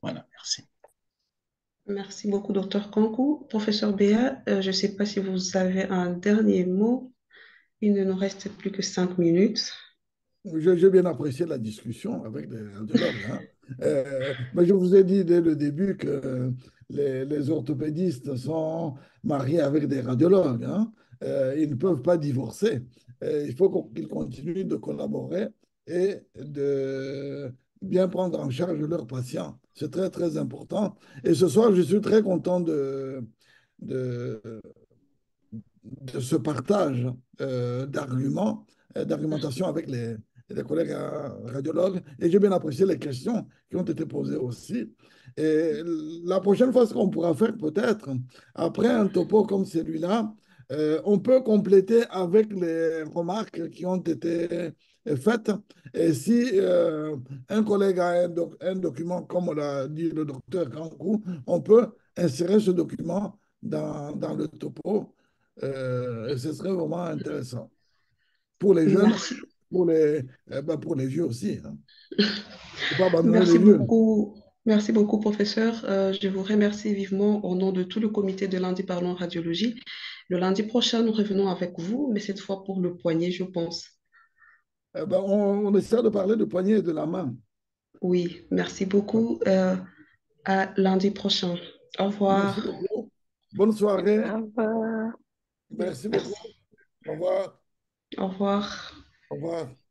Voilà, merci. Merci beaucoup, docteur Kankou. Professeur Béa, je ne sais pas si vous avez un dernier mot. Il ne nous reste plus que 5 minutes. J'ai bien apprécié la discussion avec les radiologues, hein. Mais je vous ai dit dès le début que les orthopédistes sont mariés avec des radiologues, hein. Ils ne peuvent pas divorcer. Il faut qu'ils continuent de collaborer et de bien prendre en charge leurs patients. C'est très, très important. Et ce soir, je suis très content de, de ce partage d'arguments, d'argumentation avec les collègues radiologues. Et j'ai bien apprécié les questions qui ont été posées aussi. Et la prochaine fois, ce qu'on pourra faire peut-être, après un topo comme celui-là, on peut compléter avec les remarques qui ont été faites. Et si un collègue a un document, comme l'a dit le docteur Kankou, on peut insérer ce document dans le topo. Et ce serait vraiment intéressant pour les jeunes, Merci. pour les vieux aussi, hein. Faut pas abandonner Merci les vieux. beaucoup. Merci beaucoup, professeur. Je vous remercie vivement au nom de tout le comité de Lundi Parlons Radiologie. Le lundi prochain, nous revenons avec vous, mais cette fois pour le poignet, je pense. On essaie de parler de poignet et de la main. Oui, merci beaucoup. À lundi prochain. Au Merci revoir. beaucoup. Bonne soirée. Au revoir. Merci beaucoup. Merci. Au revoir. Au revoir. Au revoir.